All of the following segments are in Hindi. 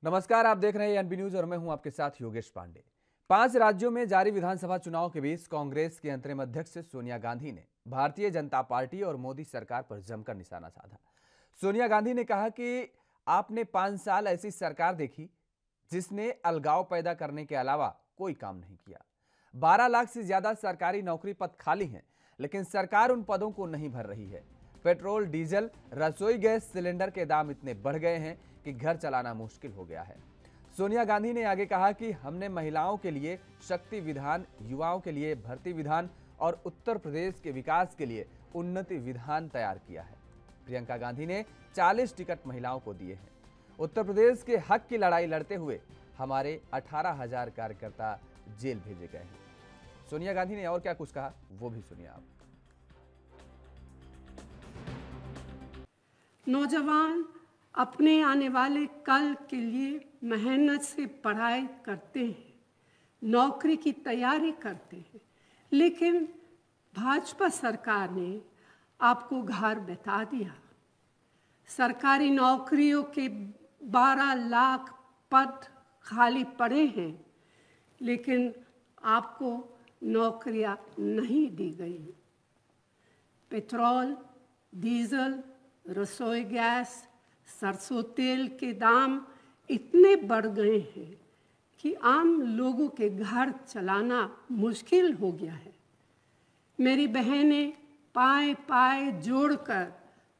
नमस्कार, आप देख रहे हैं एनबी न्यूज और मैं हूं आपके साथ योगेश पांडे। 5 राज्यों में जारी विधानसभा चुनाव के बीच कांग्रेस की अंतरिम अध्यक्ष सोनिया गांधी ने भारतीय जनता पार्टी और मोदी सरकार पर जमकर निशाना साधा। सोनिया गांधी ने कहा कि आपने 5 साल ऐसी सरकार देखी जिसने अलगाव पैदा करने के अलावा कोई काम नहीं किया। 12 लाख से ज्यादा सरकारी नौकरी पद खाली हैं, लेकिन सरकार उन पदों को नहीं भर रही है। पेट्रोल, डीजल, रसोई गैस सिलेंडर के दाम इतने बढ़ गए हैं कि घर चलाना मुश्किल हो गया है। सोनिया गांधी ने आगे कहा कि हमने महिलाओं के लिए शक्ति विधान, युवाओं के लिए भर्ती विधान और उत्तर प्रदेश के विकास के लिए उन्नति विधान तैयार किया है। प्रियंका गांधी ने 40 टिकट महिलाओं को दिए हैं। उत्तर प्रदेश के हक की लड़ाई लड़ते हुए हमारे 18,000 कार्यकर्ता जेल भेजे गए हैं। सोनिया गांधी ने और क्या कुछ कहा वो भी सुनिए आप। नौजवान अपने आने वाले कल के लिए मेहनत से पढ़ाई करते हैं, नौकरी की तैयारी करते हैं, लेकिन भाजपा सरकार ने आपको घर बैठा दिया। सरकारी नौकरियों के 12 लाख पद खाली पड़े हैं, लेकिन आपको नौकरियां नहीं दी गई। पेट्रोल, डीजल, रसोई गैस, सरसों तेल के दाम इतने बढ़ गए हैं कि आम लोगों के घर चलाना मुश्किल हो गया है। मेरी बहनें पाए पाए जोड़कर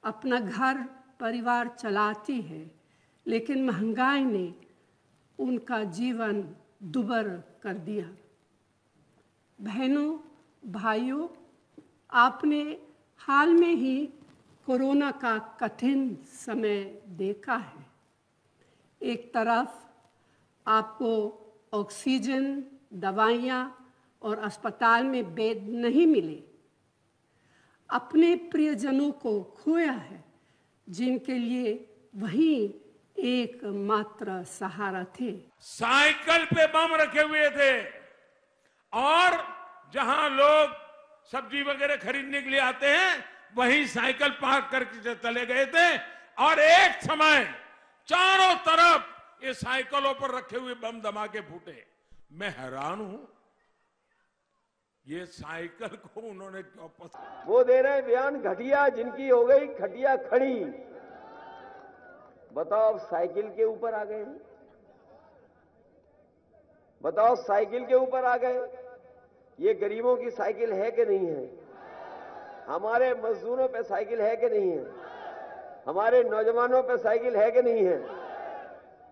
अपना घर परिवार चलाती है, लेकिन महंगाई ने उनका जीवन दुभर कर दिया। बहनों, भाइयों, आपने हाल में ही कोरोना का कठिन समय देखा है। एक तरफ आपको ऑक्सीजन, दवाइयाँ और अस्पताल में बेड नहीं मिले, अपने प्रियजनों को खोया है जिनके लिए वही एकमात्र सहारा थे। साइकिल पे बम रखे हुए थे और जहां लोग सब्जी वगैरह खरीदने के लिए आते हैं वहीं साइकिल पार्क करके चले गए थे और एक समय चारों तरफ ये साइकिलों पर रखे हुए बम धमाके फूटे। मैं हैरान हूं, ये साइकिल को उन्होंने क्यों पसंद। वो दे रहे बयान घटिया, जिनकी हो गई खटिया खड़ी। बताओ साइकिल के ऊपर आ गए, बताओ साइकिल के ऊपर आ गए। ये गरीबों की साइकिल है कि नहीं है? हमारे मजदूरों पे साइकिल है कि नहीं है? हमारे नौजवानों पे साइकिल है कि नहीं है?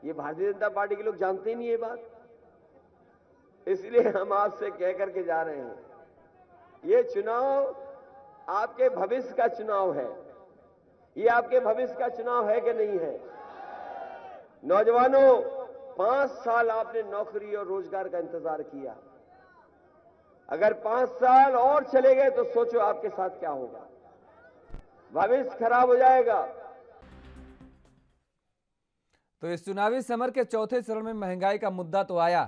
ये भारतीय जनता पार्टी के लोग जानते ही नहीं ये बात, इसलिए हम आपसे कह करके जा रहे हैं, ये चुनाव आपके भविष्य का चुनाव है। ये आपके भविष्य का चुनाव है कि नहीं है? नौजवानों, 5 साल आपने नौकरी और रोजगार का इंतजार किया। अगर 5 साल और चले गए तो सोचो आपके साथ क्या होगा। भविष्य खराब हो जाएगा। तो इस चुनावी समर के चौथे चरण में महंगाई का मुद्दा तो आया,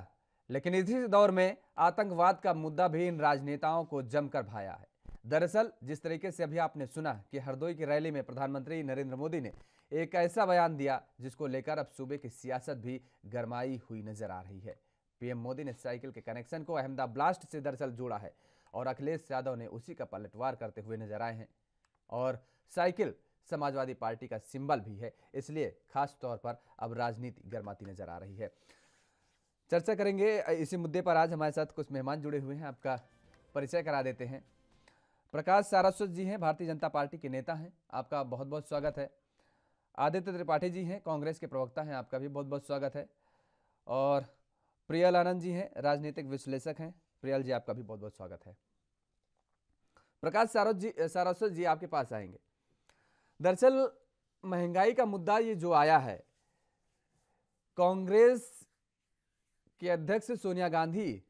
लेकिन इसी दौर में आतंकवाद का मुद्दा भी इन राजनेताओं को जमकर भाया है। दरअसल जिस तरीके से अभी आपने सुना कि हरदोई की रैली में प्रधानमंत्री नरेंद्र मोदी ने एक ऐसा बयान दिया जिसको लेकर अब सूबे की सियासत भी गरमाई हुई नजर आ रही है। पीएम मोदी ने साइकिल के कनेक्शन को अहमदाबाद ब्लास्ट से दरअसल जोड़ा है और अखिलेश यादव ने उसी का पलटवार करते हुए नजर आए हैं। और साइकिल समाजवादी पार्टी का सिंबल भी है, इसलिए खास तौर पर अब राजनीति गरमाती नजर आ रही है। चर्चा करेंगे इसी मुद्दे पर। आज हमारे साथ कुछ मेहमान जुड़े हुए हैं, आपका परिचय करा देते हैं। प्रकाश सारस्वत जी हैं, भारतीय जनता पार्टी के नेता हैं, आपका बहुत बहुत स्वागत है। आदित्य त्रिपाठी जी हैं, कांग्रेस के प्रवक्ता हैं, आपका भी बहुत बहुत स्वागत है। और प्रियल आनंद जी हैं, राजनीतिक विश्लेषक हैं। प्रियल जी, आपका भी बहुत बहुत स्वागत है। प्रकाश सारस्वत जी आपके पास आएंगे। दरअसल महंगाई का मुद्दा ये जो आया है, कांग्रेस के अध्यक्ष सोनिया गांधी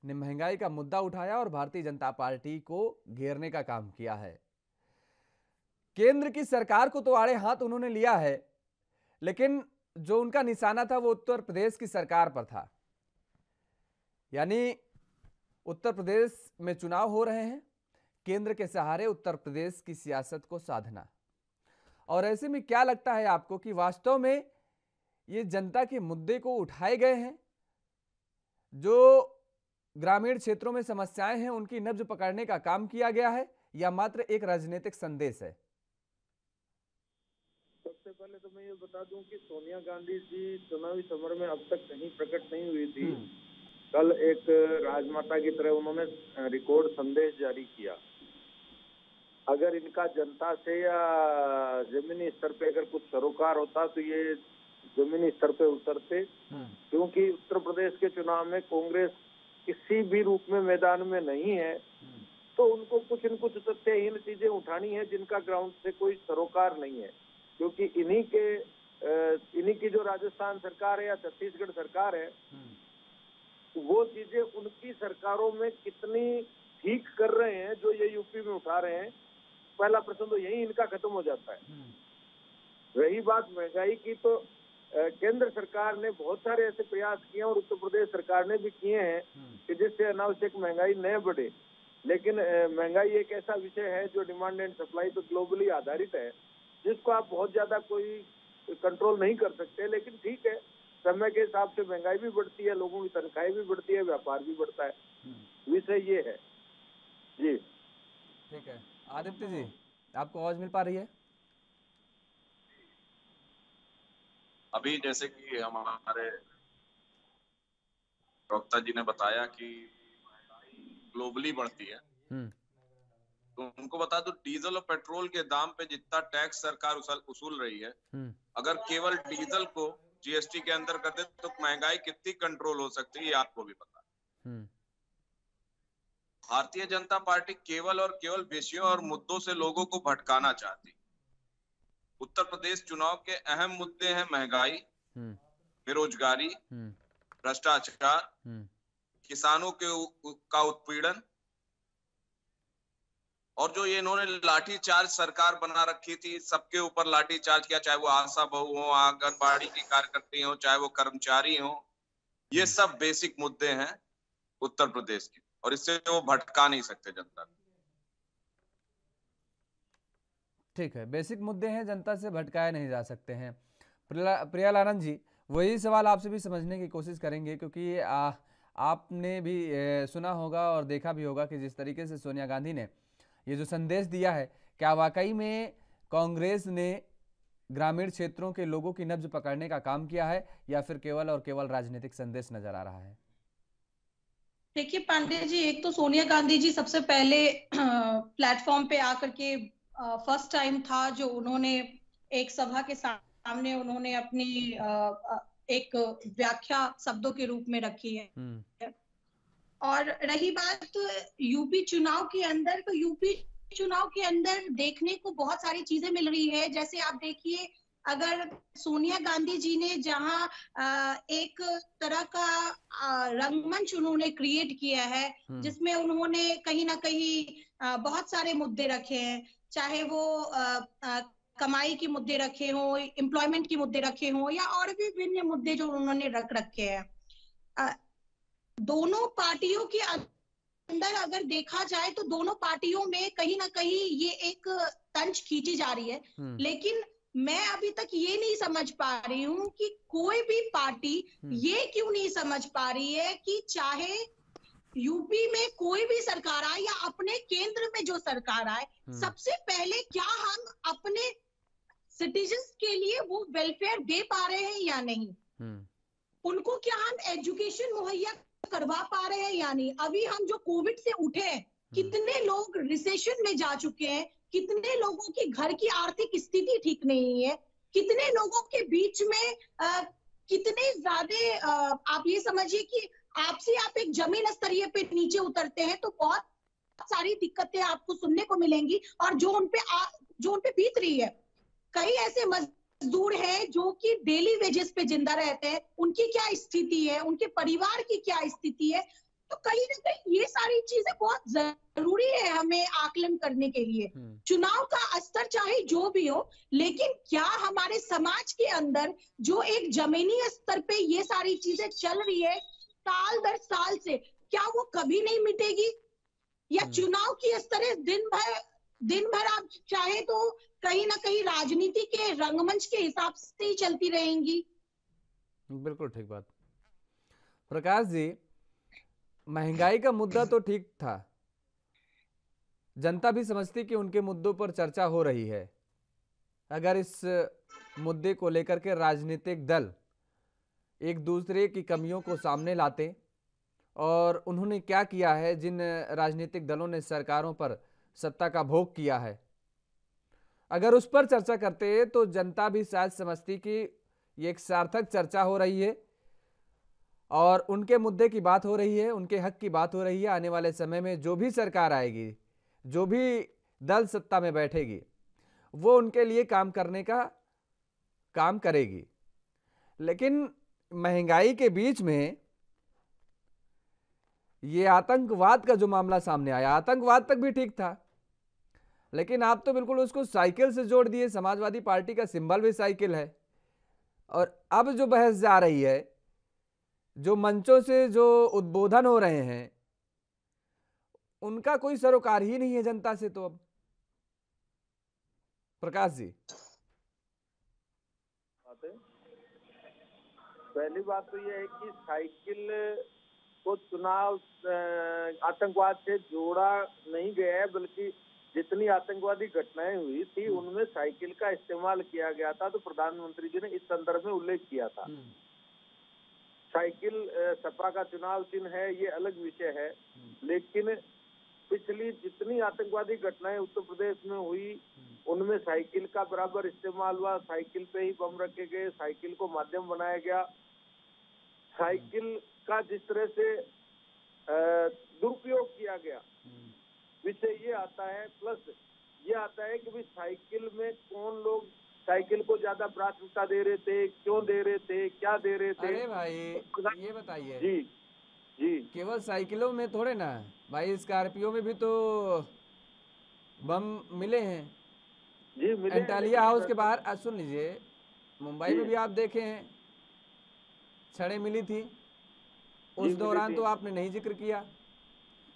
ने महंगाई का मुद्दा उठाया और भारतीय जनता पार्टी को घेरने का काम किया है। केंद्र की सरकार को तो आड़े हाथ उन्होंने लिया है, लेकिन जो उनका निशाना था वो उत्तर प्रदेश की सरकार पर था। यानी उत्तर प्रदेश में चुनाव हो रहे हैं, केंद्र के सहारे उत्तर प्रदेश की सियासत को साधना। और ऐसे में क्या लगता है आपको कि वास्तव में ये जनता के मुद्दे को उठाए गए हैं, जो ग्रामीण क्षेत्रों में समस्याएं हैं उनकी नब्ज पकड़ने का काम किया गया है, या मात्र एक राजनीतिक संदेश है? सबसे पहले तो मैं ये बता दूं कि सोनिया गांधी जी चुनावी समर में अब तक कहीं प्रकट नहीं हुई थी। कल एक राजमाता की तरह उन्होंने रिकॉर्ड संदेश जारी किया। अगर इनका जनता से या जमीनी स्तर पे अगर कुछ सरोकार होता तो ये जमीनी स्तर पे उतरते, क्योंकि उत्तर प्रदेश के चुनाव में कांग्रेस किसी भी रूप में मैदान में नहीं है, तो उनको कुछ न कुछ तथ्यहीन चीजें उठानी है जिनका ग्राउंड से कोई सरोकार नहीं है। क्योंकि इन्हीं की जो राजस्थान सरकार है या छत्तीसगढ़ सरकार है, वो चीजें उनकी सरकारों में कितनी ठीक कर रहे हैं जो ये यूपी में उठा रहे हैं, पहला प्रश्न तो यही इनका खत्म हो जाता है। रही बात महंगाई की, तो केंद्र सरकार ने बहुत सारे ऐसे प्रयास किए और उत्तर प्रदेश सरकार ने भी किए हैं कि जिससे अनावश्यक महंगाई न बढ़े। लेकिन महंगाई एक ऐसा विषय है जो डिमांड एंड सप्लाई तो ग्लोबली आधारित है, जिसको आप बहुत ज्यादा कोई कंट्रोल नहीं कर सकते। लेकिन ठीक है, समय के हिसाब से महंगाई भी बढ़ती है, लोगों की तनख्वाही भी बढ़ती है, व्यापार भी बढ़ता है। विषय ये है जी। ठीक है, आदित्य जी आपको आवाज मिल पा रही है? अभी जैसे कि हमारे प्रवक्ता जी ने बताया कि ग्लोबली बढ़ती है, तो उनको बता दो डीजल और पेट्रोल के दाम पे जितना टैक्स सरकार उसूल रही है, अगर केवल डीजल को जीएसटी के अंदर कर दे तो महंगाई कितनी कंट्रोल हो सकती है, ये आपको भी पता है। भारतीय जनता पार्टी केवल और केवल विषयों और मुद्दों से लोगों को भटकाना चाहती। उत्तर प्रदेश चुनाव के अहम मुद्दे हैं महंगाई, बेरोजगारी, भ्रष्टाचार, किसानों का उत्पीड़न, और जो ये इन्होंने लाठीचार्ज सरकार बना रखी थी, सबके ऊपर लाठीचार्ज किया, चाहे वो आशा बहू हो, आंगनबाड़ी की कार्यकर्ती हो, चाहे वो कर्मचारी हो, ये सब बेसिक मुद्दे हैं उत्तर प्रदेश के, और इससे वो भटका नहीं सकते जनता को। ठीक है, बेसिक मुद्दे हैं, जनता से भटकाए नहीं जा सकते हैं। प्रियालानंद जी, वही सवाल आपसे भी समझने की कोशिश करेंगे, क्योंकि आपने भी सुना होगा और देखा भी होगा कि जिस तरीके से सोनिया गांधी ने ये जो संदेश दिया है, क्या वाकई में कांग्रेस ने ग्रामीण क्षेत्रों के लोगों की नब्ज पकड़ने का काम किया है, या फिर केवल और केवल राजनीतिक संदेश नजर आ रहा है? देखिए पांडे जी, एक तो सोनिया गांधी जी सबसे पहले प्लेटफॉर्म पे आकर के फर्स्ट टाइम था जो उन्होंने एक सभा के सामने उन्होंने अपनी एक व्याख्या शब्दों के रूप में रखी है। और रही बात यूपी चुनाव के अंदर, तो यूपी चुनाव के अंदर देखने को बहुत सारी चीजें मिल रही है। जैसे आप देखिए, अगर सोनिया गांधी जी ने जहां एक तरह का रंगमंच उन्होंने क्रिएट किया है, जिसमें उन्होंने कहीं ना कहीं बहुत सारे मुद्दे रखे हैं, चाहे वो कमाई के मुद्दे रखे हो, एम्प्लॉयमेंट के मुद्दे रखे हो, या और भी विभिन्न मुद्दे जो उन्होंने रख रखे हैं। दोनों पार्टियों के अंदर अगर देखा जाए तो दोनों पार्टियों में कहीं ना कहीं ये एक तंज खींची जा रही है। लेकिन मैं अभी तक ये नहीं समझ पा रही हूँ कि कोई भी पार्टी ये क्यों नहीं समझ पा रही है कि चाहे यूपी में कोई भी सरकार आए या अपने केंद्र में जो सरकार आए, सबसे पहले क्या हम अपने सिटीजन्स के लिए वो वेलफेयर दे पा रहे हैं या नहीं, उनको क्या हम एजुकेशन मुहैया करवा पा रहे हैं या नहीं। अभी हम जो कोविड से उठे हैं, कितने लोग रिसेशन में जा चुके हैं, कितने लोगों की घर की आर्थिक स्थिति ठीक नहीं है, कितने लोगों के बीच में कितने ज्यादा आप ये समझिए कि आपसे आप एक जमीन स्तरीय पे नीचे उतरते हैं तो बहुत सारी दिक्कतें आपको सुनने को मिलेंगी, और जो उनपे बीत रही है। कई ऐसे मजदूर हैं जो कि डेली वेजेस पे जिंदा रहते हैं, उनकी क्या स्थिति है, उनके परिवार की क्या स्थिति है। तो कहीं ना कहीं ये सारी चीजें बहुत जरूरी है हमें आकलन करने के लिए। चुनाव का स्तर चाहे जो भी हो, लेकिन क्या हमारे समाज के अंदर जो एक जमीनी स्तर पे ये सारी चीजें चल रही है साल दर साल से, क्या वो कभी नहीं मिटेगी? या चुनाव की स्तर दिन भर आप चाहे तो कहीं ना कहीं राजनीति के रंगमंच के हिसाब से ही चलती रहेंगी? बिल्कुल ठीक बात। प्रकाश जी, महंगाई का मुद्दा तो ठीक था, जनता भी समझती कि उनके मुद्दों पर चर्चा हो रही है। अगर इस मुद्दे को लेकर के राजनीतिक दल एक दूसरे की कमियों को सामने लाते और उन्होंने क्या किया है, जिन राजनीतिक दलों ने सरकारों पर सत्ता का भोग किया है, अगर उस पर चर्चा करते तो जनता भी शायद समझती कि ये एक सार्थक चर्चा हो रही है और उनके मुद्दे की बात हो रही है, उनके हक की बात हो रही है। आने वाले समय में जो भी सरकार आएगी, जो भी दल सत्ता में बैठेगी, वो उनके लिए काम करने का काम करेगी। लेकिन महंगाई के बीच में ये आतंकवाद का जो मामला सामने आया, आतंकवाद तक भी ठीक था, लेकिन आप तो बिल्कुल उसको साइकिल से जोड़ दिए। समाजवादी पार्टी का सिंबल भी साइकिल है। और अब जो बहस जा रही है, जो मंचों से जो उद्बोधन हो रहे हैं, उनका कोई सरोकार ही नहीं है जनता से। तो अब प्रकाश जी, पहली बात तो यह है कि साइकिल को चुनाव आतंकवाद से जोड़ा नहीं गया है, बल्कि जितनी आतंकवादी घटनाएं हुई थी उनमें साइकिल का इस्तेमाल किया गया था। तो प्रधानमंत्री जी ने इस संदर्भ में उल्लेख किया था। साइकिल सपा का चुनाव चिन्ह है, ये अलग विषय है, लेकिन पिछली जितनी आतंकवादी घटनाएं उत्तर प्रदेश में हुई उनमें साइकिल का बराबर इस्तेमाल हुआ। साइकिल पे ही बम रखे गए, साइकिल को माध्यम बनाया गया। साइकिल का जिस तरह से दुरुपयोग किया गया, विषय ये आता है। प्लस ये आता है कि भाई साइकिल में कौन लोग साइकिल को ज्यादा प्राथमिकता दे रहे थे, क्यों दे रहे थे, क्या दे रहे थे। अरे भाई ये बताइए। जी जी, केवल साइकिलों में थोड़े ना भाई, स्कॉर्पियो में भी तो बम मिले हैं जी, मिले। एंटालिया हाउस के बाहर सुन लीजिए, मुंबई में भी आप देखे हैं छड़ें मिली थी, उस दौरान तो आपने नहीं जिक्र किया।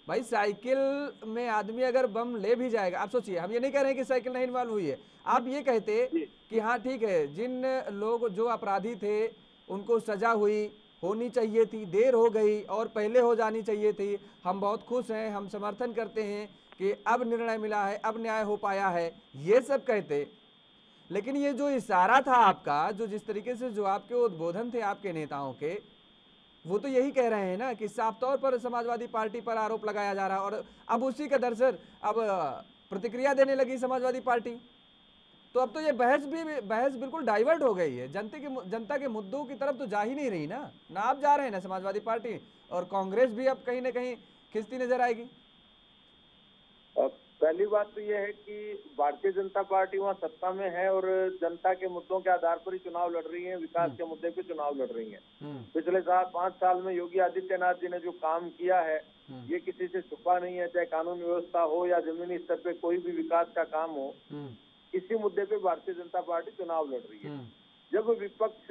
भाई साइकिल में आदमी अगर बम ले भी जाएगा, आप सोचिए, हम ये नहीं कह रहे हैं कि साइकिल नहीं इन्वॉल्व हुई है, आप ये कहते कि हाँ ठीक है, जिन लोग जो अपराधी थे उनको सजा होनी चाहिए थी, देर हो गई और पहले हो जानी चाहिए थी, हम बहुत खुश हैं, हम समर्थन करते हैं कि अब निर्णय मिला है, अब न्याय हो पाया है, ये सब कहते। लेकिन ये जो इशारा था आपका, जो जिस तरीके से जो आपके उद्बोधन थे आपके नेताओं के, वो तो यही कह रहे हैं ना कि साफ तौर पर समाजवादी पार्टी पर आरोप लगाया जा रहा है। और अब उसी का दरअसल अब प्रतिक्रिया देने लगी समाजवादी पार्टी। तो अब तो ये बहस बिल्कुल डाइवर्ट हो गई है, जनता के मुद्दों की तरफ तो जा ही नहीं रही ना आप जा रहे हैं ना समाजवादी पार्टी, और कांग्रेस भी अब कहीं ना कहीं खिंचती नजर आएगी। पहली बात तो यह है कि भारतीय जनता पार्टी वहाँ सत्ता में है और जनता के मुद्दों के आधार पर ही चुनाव लड़ रही है, विकास के मुद्दे पे चुनाव लड़ रही है। पिछले 5 साल में योगी आदित्यनाथ जी ने जो काम किया है ये किसी से छुपा नहीं है, चाहे कानून व्यवस्था हो या जमीनी स्तर पे कोई भी विकास का काम हो, इसी मुद्दे पे भारतीय जनता पार्टी चुनाव लड़ रही है। जब विपक्ष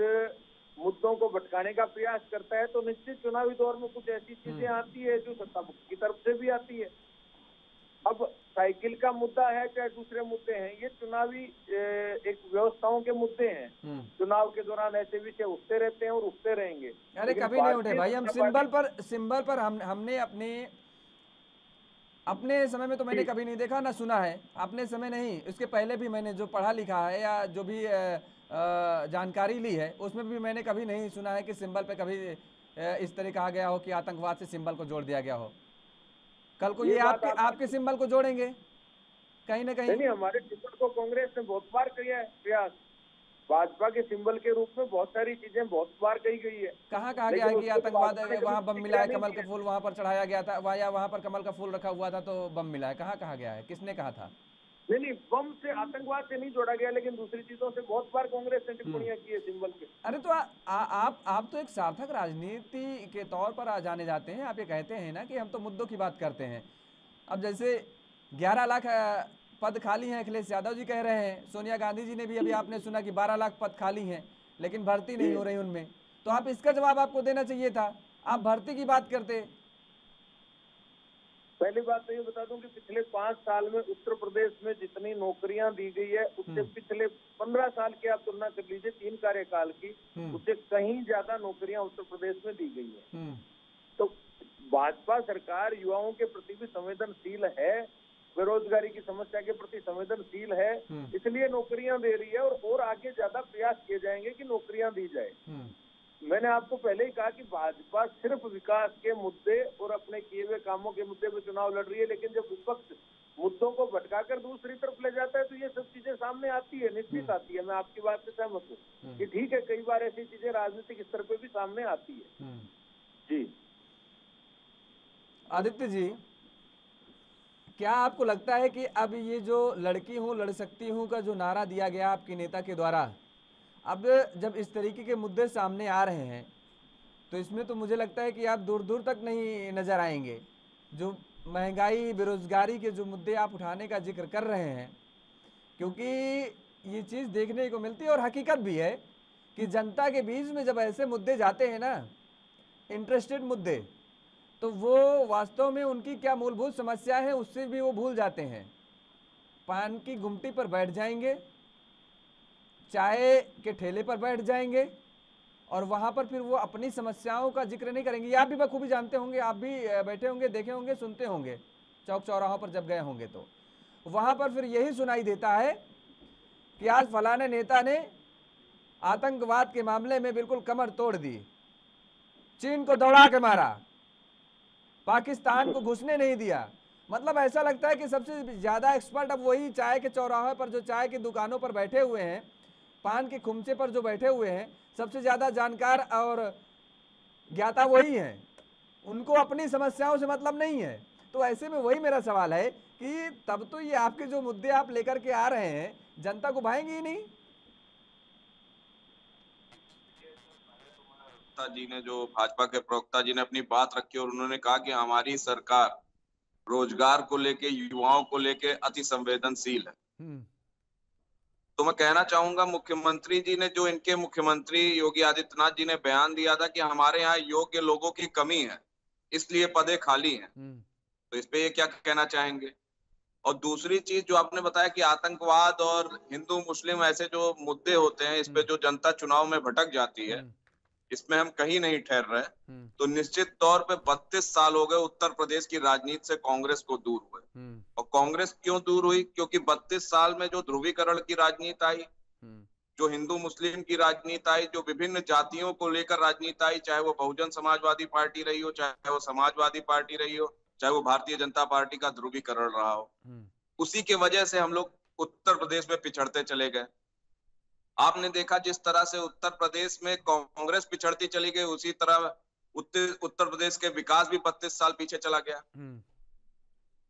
मुद्दों को भटकाने का प्रयास करता है तो निश्चित चुनावी दौर में कुछ ऐसी चीजें आती है जो सत्ता पक्ष की तरफ से भी आती है। अब साइकिल का मुद्दा है चाहे दूसरे मुद्दे हैं, ये चुनावी एक व्यवस्थाओं के मुद्दे हैं। चुनाव के दौरान ऐसे विषय उठते रहते हैं और उठते रहेंगे। अरे कभी नहीं उठे भाई, हम सिंबल पर हमने अपने समय में तो मैंने कभी नहीं देखा ना सुना है, अपने समय नहीं, इसके पहले भी मैंने जो पढ़ा लिखा है या जो भी जानकारी ली है उसमें भी मैंने कभी नहीं सुना है कि सिंबल पे कभी इस तरह कहा गया हो कि आतंकवाद से सिंबल को जोड़ दिया गया हो। कल को ये आपके सिंबल को जोड़ेंगे कहीं ना कहीं। नहीं, हमारे सिंबल को कांग्रेस ने बहुत बार किया है प्रयास, भाजपा के सिंबल के रूप में बहुत सारी चीजें बहुत बार कही गई है। कहाँ कहा गया है कि आतंकवाद वहाँ बम मिला है, कमल का फूल वहाँ पर चढ़ाया गया था, वहाँ पर कमल का फूल रखा हुआ था तो बम मिला है, कहाँ कहा गया है, किसने कहा था? नहीं, बम से आतंकवाद से नहीं जोड़ा गया, लेकिन दूसरी चीजों से बहुत बार कांग्रेस ने टिप्पणियां की है सिंबल पे। अरे तो आप तो एक सार्थक राजनीति के तौर पर जाने जाते हैं, आप ये कहते हैं ना कि हम तो मुद्दों की बात करते हैं। अब जैसे 11 लाख पद खाली हैं, अखिलेश यादव जी कह रहे हैं, सोनिया गांधी जी ने भी अभी आपने सुना कि 12 लाख पद खाली हैं लेकिन भर्ती नहीं हो रही उनमें, तो आप इसका जवाब आपको देना चाहिए था, आप भर्ती की बात करते। पहली बात तो ये बता दूं कि पिछले 5 साल में उत्तर प्रदेश में जितनी नौकरियां दी गई है उससे पिछले 15 साल की आप तुलना कर लीजिए 3 कार्यकाल की, उससे कहीं ज्यादा नौकरियां उत्तर प्रदेश में दी गई है। तो भाजपा सरकार युवाओं के प्रति भी संवेदनशील है, बेरोजगारी की समस्या के प्रति संवेदनशील है, इसलिए नौकरियां दे रही है और आगे ज्यादा प्रयास किए जाएंगे कि नौकरियां दी जाए। मैंने आपको पहले ही कहा कि भाजपा सिर्फ विकास के मुद्दे और अपने किए हुए कामों के मुद्दे पे चुनाव लड़ रही है, लेकिन जब विपक्ष मुद्दों को भटकाकर दूसरी तरफ ले जाता है तो ये सब चीजें सामने आती है, निश्चित आती है। मैं आपकी बात से सहमत हूँ कि ठीक है, कई बार ऐसी चीजें राजनीतिक स्तर पे भी सामने आती है। जी आदित्य जी, क्या आपको लगता है कि अब ये जो लड़की हूँ लड़ सकती हूँ का जो नारा दिया गया आपके नेता के द्वारा, अब जब इस तरीके के मुद्दे सामने आ रहे हैं तो इसमें तो मुझे लगता है कि आप दूर दूर तक नहीं नज़र आएंगे। जो महंगाई, बेरोजगारी के जो मुद्दे आप उठाने का जिक्र कर रहे हैं, क्योंकि ये चीज़ देखने को मिलती है और हकीकत भी है कि जनता के बीच में जब ऐसे मुद्दे जाते हैं ना, इंटरेस्टेड मुद्दे, तो वो वास्तव में उनकी क्या मूलभूत समस्या है उससे भी वो भूल जाते हैं। पान की गुमटी पर बैठ जाएंगे, चाय के ठेले पर बैठ जाएंगे और वहाँ पर फिर वो अपनी समस्याओं का जिक्र नहीं करेंगे। आप भी बखूबी जानते होंगे, आप भी बैठे होंगे, देखे होंगे, सुनते होंगे, चौक चौराहों पर जब गए होंगे तो वहाँ पर फिर यही सुनाई देता है कि आज फलाने नेता ने आतंकवाद के मामले में बिल्कुल कमर तोड़ दी, चीन को दौड़ा के मारा, पाकिस्तान को घुसने नहीं दिया। मतलब ऐसा लगता है कि सबसे ज़्यादा एक्सपर्ट अब वही चाय के चौराहे पर, जो चाय की दुकानों पर बैठे हुए हैं, पान के खुमचे पर जो बैठे हुए हैं, सबसे ज़्यादा जानकार और ज्ञाता वही हैं। उनको अपनी समस्याओं से मतलब नहीं है। तो ऐसे में वही मेरा सवाल है कि तब तो ये आपके जो मुद्दे आप लेकर के आ रहे हैं जनता को भाएंगे ही नहीं। जी ने, जो भाजपा के प्रवक्ता जी ने अपनी बात रखी और उन्होंने कहा कि हमारी सरकार रोजगार को लेके, युवाओं को लेके अति संवेदनशील है। तो मैं कहना चाहूंगा, मुख्यमंत्री जी ने, जो इनके मुख्यमंत्री योगी आदित्यनाथ जी ने बयान दिया था कि हमारे यहाँ योग्य लोगों की कमी है इसलिए पदे खाली हैं, तो इस पे ये क्या कहना चाहेंगे? और दूसरी चीज जो आपने बताया कि आतंकवाद और हिंदू मुस्लिम ऐसे जो मुद्दे होते हैं, इस पे जो जनता चुनाव में भटक जाती है, इसमें हम कहीं नहीं ठहर रहे। तो निश्चित तौर पे 32 साल हो गए उत्तर प्रदेश की राजनीति से कांग्रेस को दूर हुए। और कांग्रेस क्यों दूर हुई? क्योंकि 32 साल में जो ध्रुवीकरण की राजनीति आई, जो हिंदू मुस्लिम की राजनीति आई, जो विभिन्न जातियों को लेकर राजनीति आई, चाहे वो बहुजन समाजवादी पार्टी रही हो, चाहे वो समाजवादी पार्टी रही हो, चाहे वो भारतीय जनता पार्टी का ध्रुवीकरण रहा हो, उसी के वजह से हम लोग उत्तर प्रदेश में पिछड़ते चले गए। आपने देखा जिस तरह से उत्तर प्रदेश में कांग्रेस पिछड़ती चली गई, उसी तरह उत्तर प्रदेश के विकास भी 32 साल पीछे चला गया।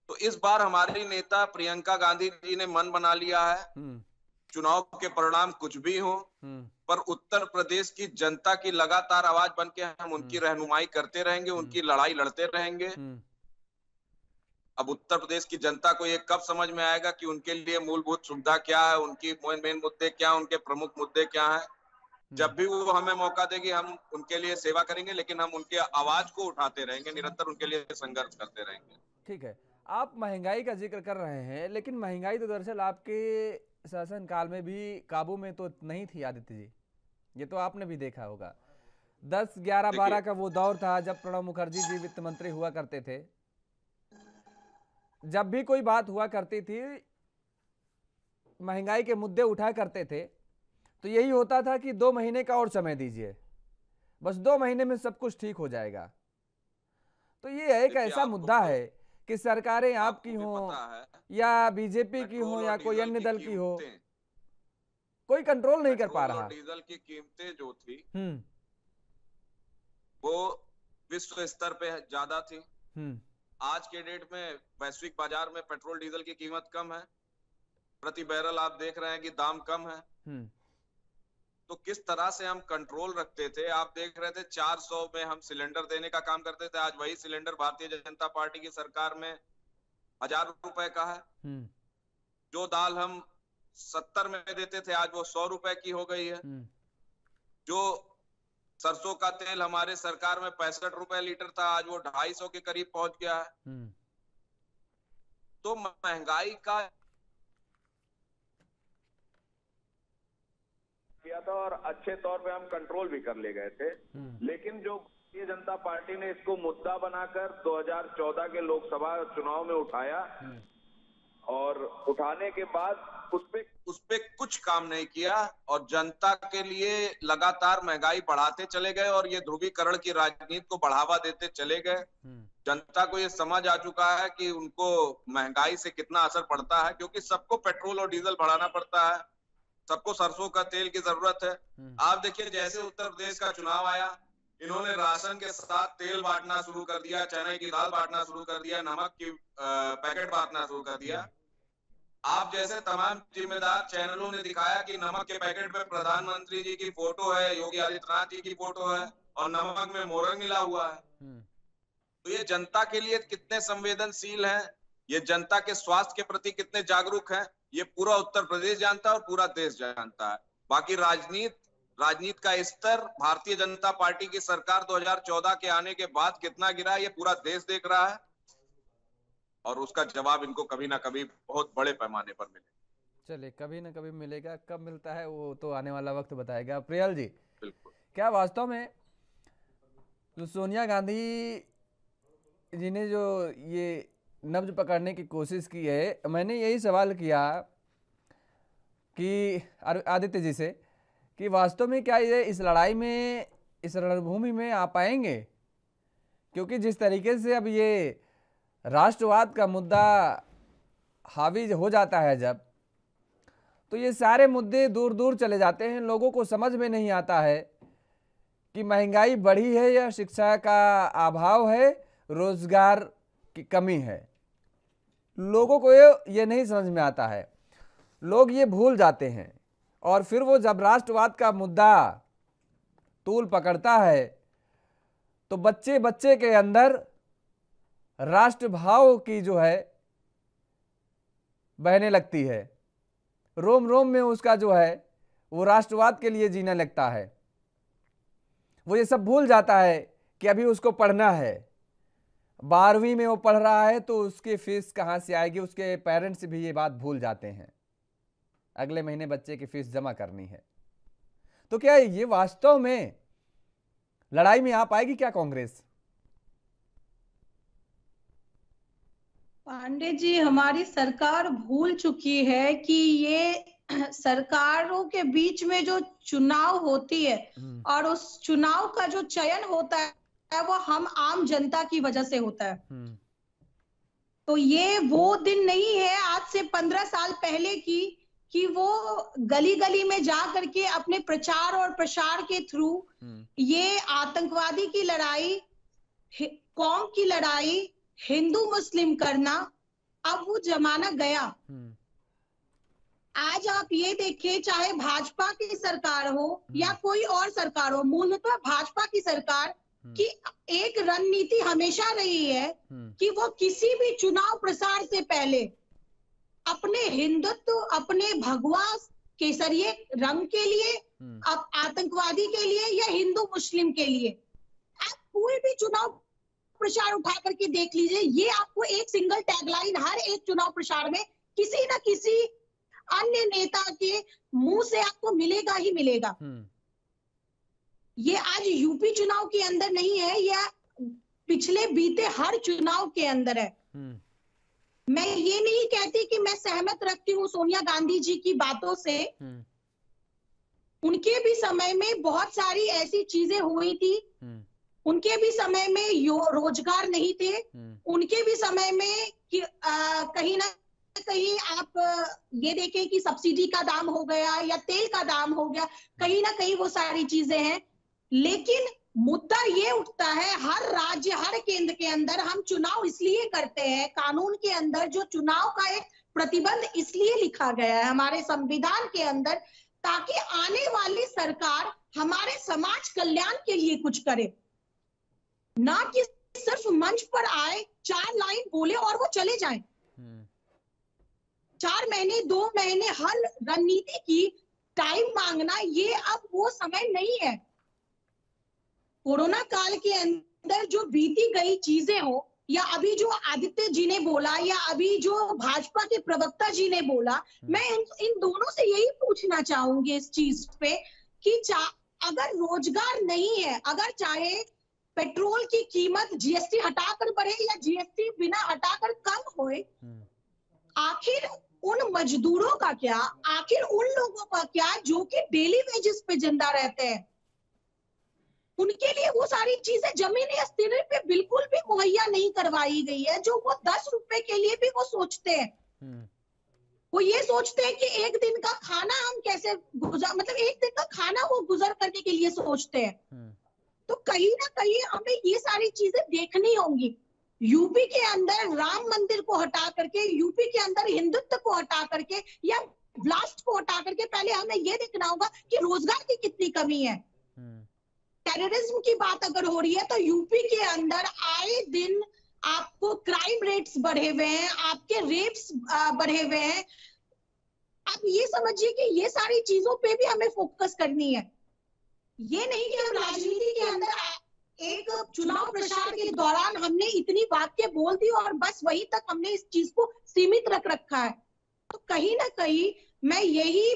तो इस बार हमारी नेता प्रियंका गांधी जी ने मन बना लिया है, चुनाव के परिणाम कुछ भी हो, पर उत्तर प्रदेश की जनता की लगातार आवाज बन के हम उनकी रहनुमाई करते रहेंगे, उनकी लड़ाई लड़ते रहेंगे। अब उत्तर प्रदेश की जनता को ये कब समझ में आएगा कि उनके लिए मूलभूत सुविधा क्या है, उनकी मेन मुद्दे क्या, उनके प्रमुख मुद्दे क्या हैं। जब भी वो हमें मौका देगी हम उनके लिए सेवा करेंगे, लेकिन हम उनके आवाज को उठाते रहेंगे, निरंतर उनके लिए संघर्ष करते रहेंगे। ठीक है, आप महंगाई का जिक्र कर रहे हैं, लेकिन महंगाई तो दरअसल आपके शासन काल में भी काबू में तो नहीं थी आदित्य जी, ये तो आपने भी देखा होगा। 10, 11, 12 का वो दौर था जब प्रणब मुखर्जी जी वित्त मंत्री हुआ करते थे। जब भी कोई बात हुआ करती थी, महंगाई के मुद्दे उठा करते थे, तो यही होता था कि 2 महीने का और समय दीजिए, बस 2 महीने में सब कुछ ठीक हो जाएगा। तो ये एक ऐसा मुद्दा है कि सरकारें आपकी हो या बीजेपी की हो या कोई अन्य दल की हो, कोई कंट्रोल नहीं कर पा रहा। डीजल की कीमतें जो थी वो विश्व स्तर पे ज्यादा थी। आज के डेट में वैश्विक बाजार में पेट्रोल डीजल की कीमत कम है, प्रति बैरल आप देख रहे हैं कि दाम कम है। तो किस तरह से हम कंट्रोल रखते थे? आप देख रहे थे 400 में हम सिलेंडर देने का काम करते थे, आज वही सिलेंडर भारतीय जनता पार्टी की सरकार में 1000 रुपए का है। जो दाल हम 70 में देते थे आज वो 100 रुपए की हो गई है। जो सरसों का तेल हमारे सरकार में 65 रुपए लीटर था, आज वो 250 के करीब पहुंच गया है। तो महंगाई का किया था और अच्छे तौर पे हम कंट्रोल भी कर ले गए थे। लेकिन जो भारतीय जनता पार्टी ने इसको मुद्दा बनाकर 2014 के लोकसभा चुनाव में उठाया और उठाने के बाद उस पे कुछ काम नहीं किया और जनता के लिए लगातार महंगाई बढ़ाते चले गए और ये ध्रुवीकरण की राजनीति को बढ़ावा देते चले गए। जनता को ये समझ आ चुका है कि उनको महंगाई से कितना असर पड़ता है, क्योंकि सबको पेट्रोल और डीजल बढ़ाना पड़ता है, सबको सरसों का तेल की जरूरत है। आप देखिए, जैसे उत्तर प्रदेश का चुनाव आया, इन्होंने राशन के साथ तेल बांटना शुरू कर दिया, चने की दाल बांटना शुरू कर दिया, नमक की पैकेट बांटना शुरू कर दिया। आप जैसे तमाम जिम्मेदार चैनलों ने दिखाया कि नमक के पैकेट में प्रधानमंत्री जी की फोटो है, योगी आदित्यनाथ जी की फोटो है और नमक में मोरंग मिला हुआ है। तो ये जनता के लिए कितने संवेदनशील हैं, ये जनता के स्वास्थ्य के प्रति कितने जागरूक हैं, ये पूरा उत्तर प्रदेश जानता है और पूरा देश जानता है। बाकी राजनीति का स्तर भारतीय जनता पार्टी की सरकार 2014 के आने के बाद कितना गिरा, ये पूरा देश देख रहा है और उसका जवाब इनको कभी ना कभी बहुत बड़े पैमाने पर मिलेगा। चलिए, कभी ना कभी मिलेगा, कब मिलता है वो तो आने वाला वक्त बताएगा। प्रियल जी, बिल्कुल, क्या वास्तव में जो सोनिया गांधी जी ने जो ये नब्ज पकड़ने की कोशिश की है, मैंने यही सवाल किया कि आदित्य जी से कि वास्तव में क्या ये इस लड़ाई में, इस रणभूमि में आ पाएंगे? क्योंकि जिस तरीके से अब ये राष्ट्रवाद का मुद्दा हावी हो जाता है जब, तो ये सारे मुद्दे दूर दूर चले जाते हैं। लोगों को समझ में नहीं आता है कि महंगाई बढ़ी है या शिक्षा का अभाव है, रोजगार की कमी है। लोगों को ये नहीं समझ में आता है, लोग ये भूल जाते हैं और फिर वो जब राष्ट्रवाद का मुद्दा तूल पकड़ता है तो बच्चे बच्चे के अंदर राष्ट्रभाव की जो है बहने लगती है, रोम रोम में उसका जो है वो राष्ट्रवाद के लिए जीने लगता है। वो ये सब भूल जाता है कि अभी उसको पढ़ना है, 12वीं में वो पढ़ रहा है तो उसकी फीस कहाँ से आएगी, उसके पेरेंट्स भी ये बात भूल जाते हैं, अगले महीने बच्चे की फीस जमा करनी है। तो क्या ये वास्तव में लड़ाई में आ पाएगी क्या कांग्रेस? पांडे जी, हमारी सरकार भूल चुकी है कि ये सरकारों के बीच में जो चुनाव होती है और उस चुनाव का जो चयन होता है वो हम आम जनता की वजह से होता है। तो ये वो दिन नहीं है आज से 15 साल पहले की कि वो गली गली में जा करके अपने प्रचार और प्रसार के थ्रू ये आतंकवादी की लड़ाई, कौम की लड़ाई, हिंदू मुस्लिम करना, अब वो जमाना गया। आज आप ये देखिए, चाहे भाजपा की सरकार हो या कोई और सरकार हो, मूलतः भाजपा की सरकार की एक रणनीति हमेशा रही है कि वो किसी भी चुनाव प्रसार से पहले अपने हिंदुत्व, अपने भगवा केसरिये रंग के लिए, अब आतंकवादी के लिए या हिंदू मुस्लिम के लिए, आप कोई भी चुनाव प्रचार उठा करके देख लीजिए, ये आपको एक सिंगल टैगलाइन हर एक चुनाव प्रचार में किसी न किसी अन्य नेता के मुंह से आपको मिलेगा ही मिलेगा। ये आज यूपी चुनाव के अंदर नहीं है, या पिछले बीते हर चुनाव के अंदर है। मैं ये नहीं कहती कि मैं सहमत रखती हूँ सोनिया गांधी जी की बातों से, उनके भी समय में बहुत सारी ऐसी चीजें हुई थी, उनके भी समय में रोजगार नहीं थे, उनके भी समय में कहीं ना कहीं आप ये देखें कि सब्सिडी का दाम हो गया या तेल का दाम हो गया, कहीं ना कहीं वो सारी चीजें हैं। लेकिन मुद्दा ये उठता है, हर राज्य, हर केंद्र के अंदर हम चुनाव इसलिए करते हैं, कानून के अंदर जो चुनाव का एक प्रतिबंध इसलिए लिखा गया है हमारे संविधान के अंदर, ताकि आने वाली सरकार हमारे समाज कल्याण के लिए कुछ करे, ना कि सिर्फ मंच पर आए, 4 लाइन बोले और वो चले जाएं। 4 महीने 2 महीने हर रणनीति की टाइम मांगना, ये अब वो समय नहीं है। कोरोना काल के अंदर जो बीती गई चीजें हो, या अभी जो आदित्य जी ने बोला या अभी जो भाजपा के प्रवक्ता जी ने बोला, मैं इन दोनों से यही पूछना चाहूंगी इस चीज पे कि अगर रोजगार नहीं है, अगर चाहे पेट्रोल की कीमत जीएसटी हटाकर बढ़े या जीएसटी बिना हटाकर कम होए, आखिर उन मजदूरों का क्या, आखिर उन लोगों का क्या जो कि डेली वेजेस पे जिंदा रहते हैं, उनके लिए वो सारी चीजें जमीनी स्तर पे बिल्कुल भी मुहैया नहीं करवाई गई है, जो वो 10 रुपए के लिए भी वो सोचते हैं। वो ये सोचते हैं कि एक दिन का खाना हम कैसे मतलब एक दिन का खाना वो गुजर करने के लिए सोचते हैं। तो कहीं ना कहीं हमें ये सारी चीजें देखनी होंगी। यूपी के अंदर राम मंदिर को हटा करके, यूपी के अंदर हिंदुत्व को हटा करके या ब्लास्ट को हटा करके पहले हमें ये देखना होगा कि रोजगार की कितनी कमी है। टेररिज्म की बात अगर हो रही है तो यूपी के अंदर आए दिन आपको क्राइम रेट्स बढ़े हुए हैं, आपके रेप्स बढ़े हुए हैं। आप ये समझिए कि ये सारी चीजों पे भी हमें फोकस करनी है। ये नहीं कि हम राजनीति के अंदर एक चुनाव प्रचार के दौरान हमने इतनी वाक्य बोल दी और बस वही तक हमने इस चीज को सीमित रख रखा है। तो कहीं ना कहीं मैं यही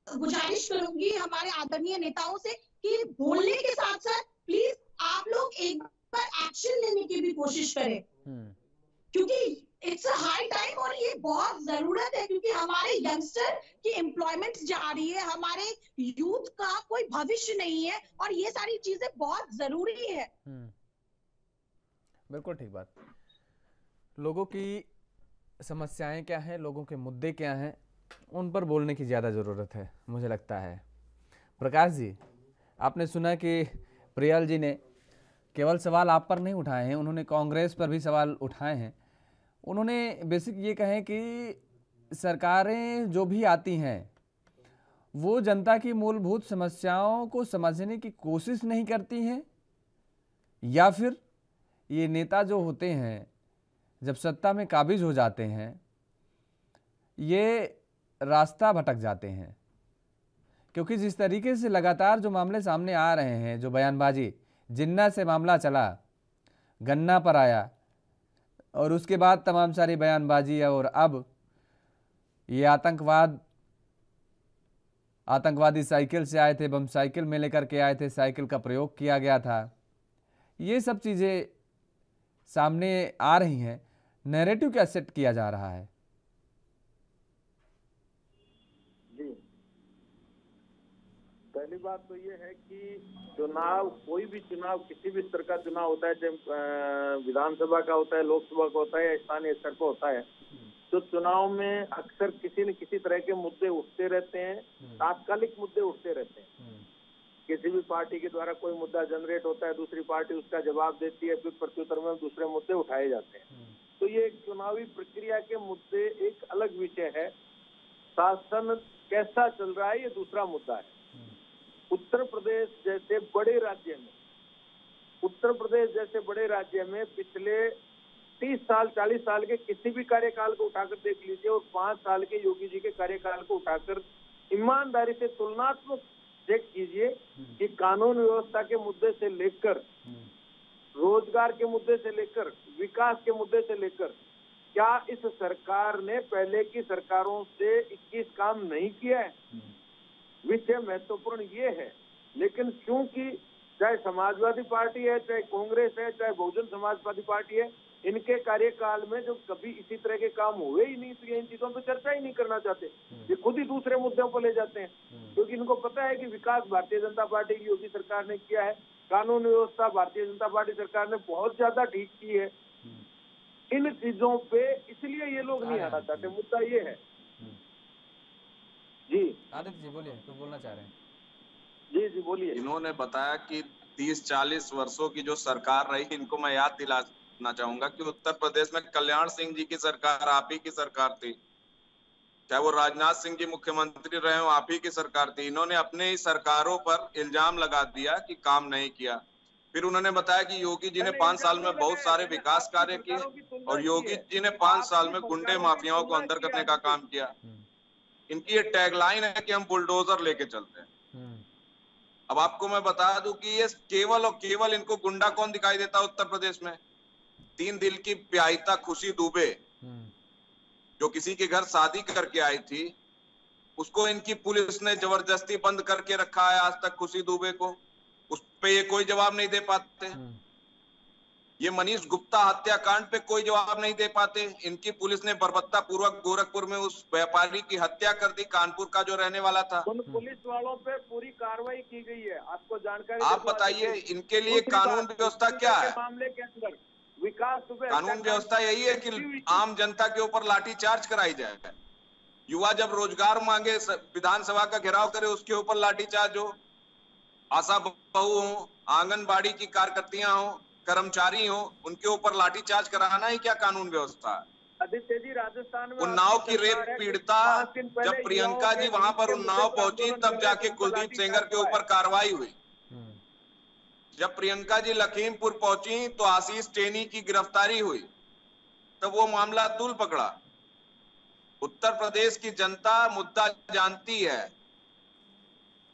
गुजारिश करूंगी हमारे आदरणीय नेताओं से कि बोलने के साथ साथ प्लीज आप लोग एक बार एक्शन लेने की भी कोशिश करें, क्योंकि इट्स अ हाई टाइम और ये बहुत जरूरत है, क्योंकि हमारे यंगस्टर की एम्प्लॉयमेंट जा रही है, हमारे यूथ का कोई भविष्य नहीं है और ये सारी चीजें बहुत जरूरी है। बिल्कुल ठीक बात। लोगों की समस्याएं क्या हैं, लोगों के मुद्दे क्या हैं, उन पर बोलने की ज़्यादा ज़रूरत है मुझे लगता है। प्रकाश जी, आपने सुना कि प्रियल जी ने केवल सवाल आप पर नहीं उठाए हैं, उन्होंने कांग्रेस पर भी सवाल उठाए हैं। उन्होंने बेसिक ये कहें कि सरकारें जो भी आती हैं वो जनता की मूलभूत समस्याओं को समझने की कोशिश नहीं करती हैं, या फिर ये नेता जो होते हैं जब सत्ता में काबिज हो जाते हैं ये रास्ता भटक जाते हैं। क्योंकि जिस तरीके से लगातार जो मामले सामने आ रहे हैं, जो बयानबाजी, जिन्ना से मामला चला, गन्ना पर आया और उसके बाद तमाम सारी बयानबाजी, और अब ये आतंकवादी साइकिल से आए थे, बम साइकिल में लेकर के आए थे, साइकिल का प्रयोग किया गया था, ये सब चीज़ें सामने आ रही हैं। नैरेटिव क्या सेट किया जा रहा है? जी, पहली बात तो ये है कि चुनाव, कोई भी चुनाव, किसी भी स्तर का चुनाव होता है, जब विधानसभा का होता है, लोकसभा का होता है या स्थानीय स्तर का होता है, तो चुनाव में अक्सर किसी न किसी तरह के मुद्दे उठते रहते हैं, तात्कालिक मुद्दे उठते रहते हैं। किसी भी पार्टी के द्वारा कोई मुद्दा जनरेट होता है, दूसरी पार्टी उसका जवाब देती है, फिर प्रत्युत्तर में दूसरे मुद्दे उठाए जाते हैं। तो ये चुनावी प्रक्रिया के मुद्दे एक अलग विषय है, शासन कैसा चल रहा है ये दूसरा मुद्दा है। उत्तर प्रदेश जैसे बड़े राज्य में पिछले 30 साल 40 साल के किसी भी कार्यकाल को उठाकर देख लीजिए और 5 साल के योगी जी के कार्यकाल को उठाकर ईमानदारी से तुलनात्मक चेक कीजिए कि कानून व्यवस्था के मुद्दे से लेकर, रोजगार के मुद्दे से लेकर, विकास के मुद्दे से लेकर, क्या इस सरकार ने पहले की सरकारों से 21 काम नहीं किया है? विषय महत्वपूर्ण ये है। लेकिन क्योंकि चाहे समाजवादी पार्टी है, चाहे कांग्रेस है, चाहे बहुजन समाजवादी पार्टी है, इनके कार्यकाल में जो कभी इसी तरह के काम हुए ही नहीं, तो ये इन चीजों पर चर्चा ही नहीं करना चाहते। ये खुद ही दूसरे मुद्दों पर ले जाते हैं, क्योंकि इनको पता है कि विकास भारतीय जनता पार्टी की योगी सरकार ने किया है, कानून व्यवस्था भारतीय जनता पार्टी सरकार ने बहुत ज्यादा ठीक की है। इन चीजों पे इसलिए ये लोग नहीं आना चाहते। मुद्दा ये है। जी आदित्य जी बोलिए, तो बोलना चाह रहे हैं। जी बोलिए। इन्होंने बताया कि 30-40 वर्षों की जो सरकार रही, इनको मैं याद दिलाना चाहूंगा कि उत्तर प्रदेश में कल्याण सिंह जी की सरकार आप ही की सरकार थी, चाहे वो राजनाथ सिंह जी मुख्यमंत्री रहे हो, आप ही की सरकार थी। इन्होंने अपने ही सरकारों पर इल्जाम लगा दिया कि काम नहीं किया। फिर उन्होंने बताया कि योगी जी ने 5 साल में बहुत सारे विकास कार्य किए और योगी जी ने 5 साल में गुंडे माफियाओं को अंदर करने का काम किया। इनकी ये टैगलाइन है कि हम बुलडोजर लेके चलते हैं। अब आपको मैं बता दूं कि ये केवल और केवल इनको गुंडा कौन दिखाई देता है उत्तर प्रदेश में? 3 दिल की प्यायिता खुशी दुबे जो किसी के घर शादी करके आई थी, उसको इनकी पुलिस ने जबरदस्ती बंद करके रखा है आज तक। खुशी दुबे को उस पे ये कोई जवाब नहीं दे पाते। ये मनीष गुप्ता हत्याकांड पे कोई जवाब नहीं दे पाते। इनकी पुलिस ने बर्बरता पूर्वक गोरखपुर में उस व्यापारी की हत्या कर दी, कानपुर का जो रहने वाला था। उन पुलिस वालों पे पूरी कार्रवाई की गई है, आपको जानकारी। आप बताइए इनके लिए कानून व्यवस्था क्या है? मामले के अंदर विकास दुबे कानून व्यवस्था यही है कि आम जनता के ऊपर लाठीचार्ज कराई जाए। युवा जब रोजगार मांगे, विधानसभा का घेराव करे, उसके ऊपर लाठीचार्ज हो। आशा बहू हो, आंगनबाड़ी की कार्यकर्तियां हो, कर्मचारी हो, उनके ऊपर लाठीचार्ज कराना ही क्या कानून व्यवस्था है? आदित्य जी, राजस्थान में उन्नाव की रेप पीड़िता जब प्रियंका जी वहां पर उन्नाव पहुंची, तब जाके कुलदीप सेंगर के ऊपर कार्रवाई हुई। जब प्रियंका जी लखीमपुर पहुंची तो आशीष टेनी की गिरफ्तारी हुई, तब वो मामला तूल पकड़ा। उत्तर प्रदेश की जनता मुद्दा जानती है।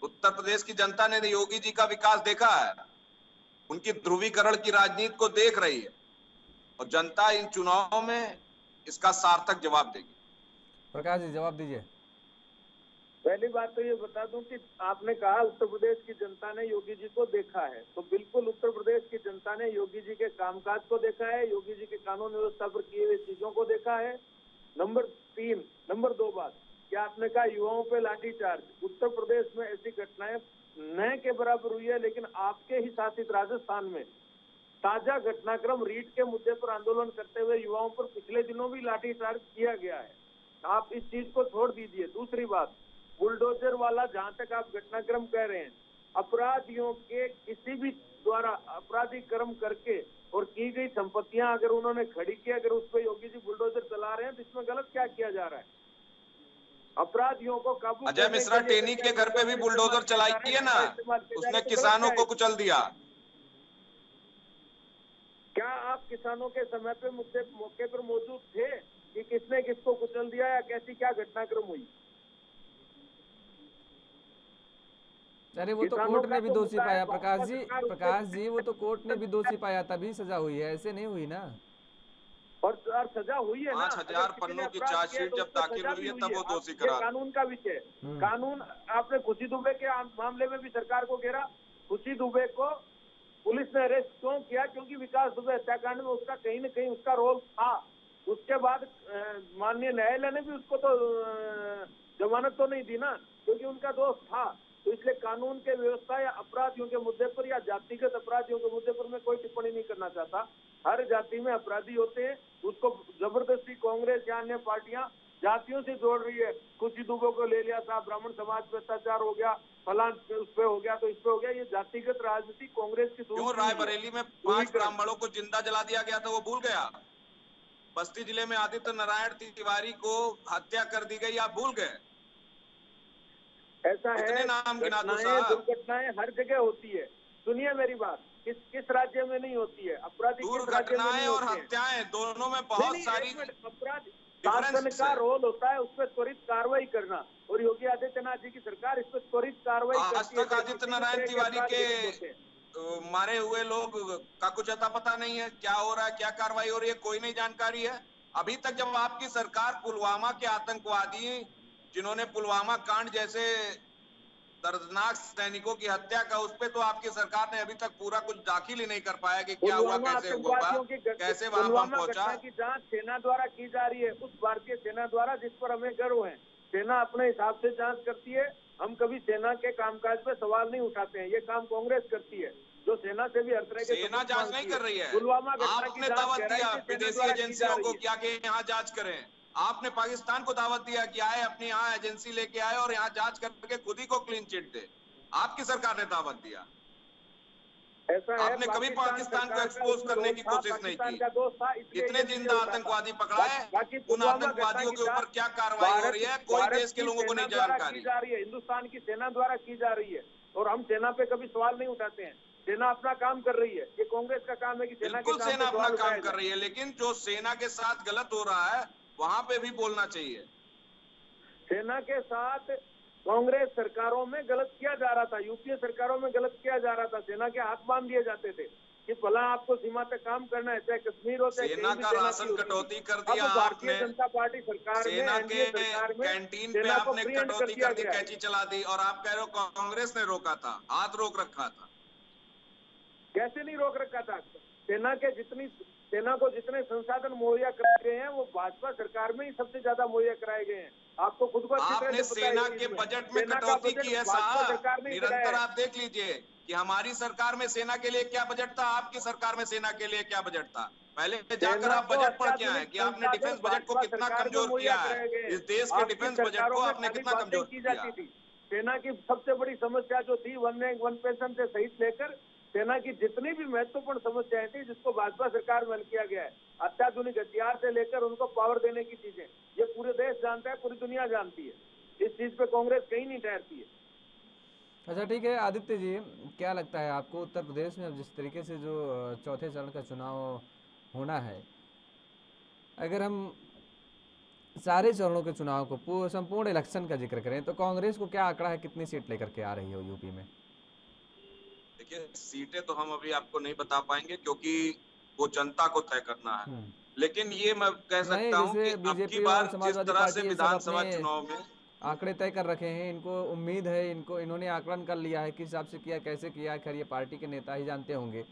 उत्तर प्रदेश की जनता ने योगी जी का विकास देखा है, उनकी ध्रुवीकरण की राजनीति को देख रही है, और जनता इन चुनावों में इसका सार्थक जवाब देगी। प्रकाश जी जवाब दीजिए। पहली बात तो ये बता दूं कि आपने कहा उत्तर प्रदेश की जनता ने योगी जी को देखा है, तो बिल्कुल उत्तर प्रदेश की जनता ने योगी जी के कामकाज को देखा है, योगी जी के कानून व्यवस्था पर किए हुए चीजों को देखा है। नंबर 2 बात क्या आपने कहा युवाओं पे लाठीचार्ज। उत्तर प्रदेश में ऐसी घटनाएं न के बराबर हुई है, लेकिन आपके ही शासित राजस्थान में ताजा घटनाक्रम रीट के मुद्दे पर आंदोलन करते हुए युवाओं पर पिछले दिनों भी लाठीचार्ज किया गया है। आप इस चीज को छोड़ दीजिए। दूसरी बात, बुलडोजर वाला जहां तक आप घटनाक्रम कह रहे हैं, अपराधियों के किसी भी द्वारा आपराधिक कर्म करके और की गई संपत्तियां अगर उन्होंने खड़ी की, अगर उस पर योगी जी बुलडोजर चला रहे हैं, तो इसमें गलत क्या किया जा रहा है? अपराधियों को काबू। अजय मिश्रा टेनी के घर पे भी बुलडोजर चलाई है ना, उसने किसानों को कुचल दिया। क्या आप किसानों के समय पे मौके पर मौजूद थे कि किसने किसको कुचल दिया, या कैसी क्या घटनाक्रम हुई? अरे वो तो कोर्ट ने भी दोषी पाया प्रकाश जी, वो तो कोर्ट ने भी दोषी पाया, तभी सजा हुई है, ऐसे नहीं हुई ना। और सजा हुई है ना। 5000 पन्नों की चार्जशीट जब दाखिल हुई है तब वो दोषी करार। कानून का विषय, कानून आपने खुशी दुबे के मामले में भी सरकार को घेरा। खुशी दुबे को पुलिस ने अरेस्ट क्यों किया? क्योंकि विकास दुबे हत्याकांड में उसका कहीं न कहीं उसका रोल था। उसके बाद माननीय न्यायालय ने भी उसको तो जमानत तो नहीं दी ना, क्योंकि उनका दोष था। तो इसलिए कानून के व्यवस्था या अपराधियों के मुद्दे पर या जातिगत अपराधियों के मुद्दे पर मैं कोई टिप्पणी नहीं करना चाहता। हर जाति में अपराधी होते हैं, उसको जबरदस्ती कांग्रेस या अन्य पार्टियां जातियों से जोड़ रही है। खुशी दुबे को ले लिया था, ब्राह्मण समाज पे अत्याचार हो गया, फलान उस पे हो गया, तो इस पे हो गया। ये जातिगत राजनीति कांग्रेस की क्यों रायबरेली में 5 ब्राह्मणों को जिंदा जला दिया गया था, वो भूल गया? बस्ती जिले में आदित्य नारायण तिवारी को हत्या कर दी गई, आप भूल गए? ऐसा है, दुर्घटनाएं हर जगह होती है। सुनिए मेरी बात, किस राज्य में नहीं होती है? अपराधी दुर्घटनाएं और हत्याएं दोनों में बहुत सारी अपराध शासन का रोल होता है, उस पर त्वरित कार्रवाई करना, और योगी आदित्यनाथ जी की सरकार इस पर त्वरित कार्रवाई करती है। आदित्य नारायण तिवारी के मारे हुए लोग का कुछ अता पता नहीं है, क्या हो रहा है, क्या कार्रवाई हो रही है, कोई नहीं जानकारी है अभी तक। जब आपकी सरकार पुलवामा के आतंकवादी जिन्होंने पुलवामा कांड जैसे दर्दनाक सैनिकों की हत्या का, उस पे तो आपकी सरकार ने अभी तक पूरा कुछ दाखिल ही नहीं कर पाया कि क्या हुआ, कैसे हुआ, कैसे वहां बम पहुंचा। की जांच सेना द्वारा की जा रही है, उस भारतीय सेना द्वारा, जिस पर हमें गर्व है। सेना अपने हिसाब से जांच करती है, हम कभी सेना के कामकाज पे सवाल नहीं उठाते हैं। ये काम कांग्रेस करती है, जो सेना से भी हर तरह के सेना जांच नहीं कर रही है। पुलवामा आपने दावत दिया विदेशी एजेंसियों को क्या कि यहाँ जांच करें। आपने पाकिस्तान को दावत दिया कि आए अपनी यहाँ एजेंसी लेके आए और यहाँ जांच करके खुद ही को क्लीन चिट दे। आपकी सरकार ने दावत दिया। ऐसा आपने कभी पाकिस्तान को एक्सपोज करने की कोशिश नहीं की। इतने जिंदा आतंकवादी पकड़ा है, उन आतंकवादियों के ऊपर क्या कार्रवाई हो रही है, कोई देश के लोगों को नहीं जानकारी। हिंदुस्तान की सेना द्वारा की जा रही है, और हम सेना पे कभी सवाल नहीं उठाते हैं। सेना अपना काम कर रही है, ये कांग्रेस का काम है कि सेना अपना काम कर रही है, लेकिन जो सेना के साथ गलत हो रहा है वहां पे भी बोलना चाहिए। सेना के साथ कांग्रेस सरकारों में गलत किया जा रहा था, यूपीए सरकारों में गलत किया जा रहा था, सेना के हाथ बांध दिए जाते थे। कि भला आपको सीमा तक काम करना है, चाहे कश्मीर हो चाहे सेना का राशन कटौती कर दिया आपने, भारतीय जनता पार्टी सरकार सेना के कैंटीन पे आपने कटौती कर दी, कैंची चला दी, और आप कह रहे हो कांग्रेस ने रोका था, हाथ रोक रखा था। कैसे नहीं रोक रखा था? सेना को जितने संसाधन मुहैया कराए गए हैं वो भाजपा सरकार में ही सबसे ज्यादा मुहैया कराए गए हैं। आपको खुद को आपने सेना के बजट में कटौती की है साहब, निरंतर आप देख लीजिए कि हमारी सरकार में सेना के लिए क्या बजट था, आपकी सरकार में सेना के लिए क्या बजट था। पहले जाकर आप बजट पढ़ के आए कि आपने डिफेंस बजट को कितना कमजोर किया है, इस देश के डिफेंस बजट को आपने कितना कमजोर किया। सेना की सबसे बड़ी समस्या जो थी वन रैंक वन पेंशन से सहित लेकर सेना की जितनी भी महत्वपूर्ण समस्याएं थी जिसको भाजपा सरकार में हल किया गया है, अत्याधुनिक हथियार से लेकर उनको पावर देने की चीजें, ये पूरे देश जानता है, पूरी दुनिया जानती है। इस चीज पे कांग्रेस कहीं नहीं ठहरती है। अच्छा ठीक है आदित्य जी, क्या लगता है आपको उत्तर प्रदेश में अब जिस तरीके से जो चौथे चरण का चुनाव होना है, अगर हम सारे चरणों के चुनाव को संपूर्ण इलेक्शन का जिक्र करें तो कांग्रेस को क्या आंकड़ा है, कितनी सीट लेकर के आ रही है यूपी में? देखिए सीटें तो हम अभी आपको नहीं बता पाएंगे क्योंकि वो जनता को तय करना है, लेकिन ये मैं कह सकता हूँ कि अब की बार जिस तरह से विधानसभा चुनाव में आंकड़े तय कर रखे हैं, इनको उम्मीद है, इन्होंने आकलन कर लिया है किस हिसाब से किया, कैसे किया, खैर ये पार्टी के नेता ही जानते होंगे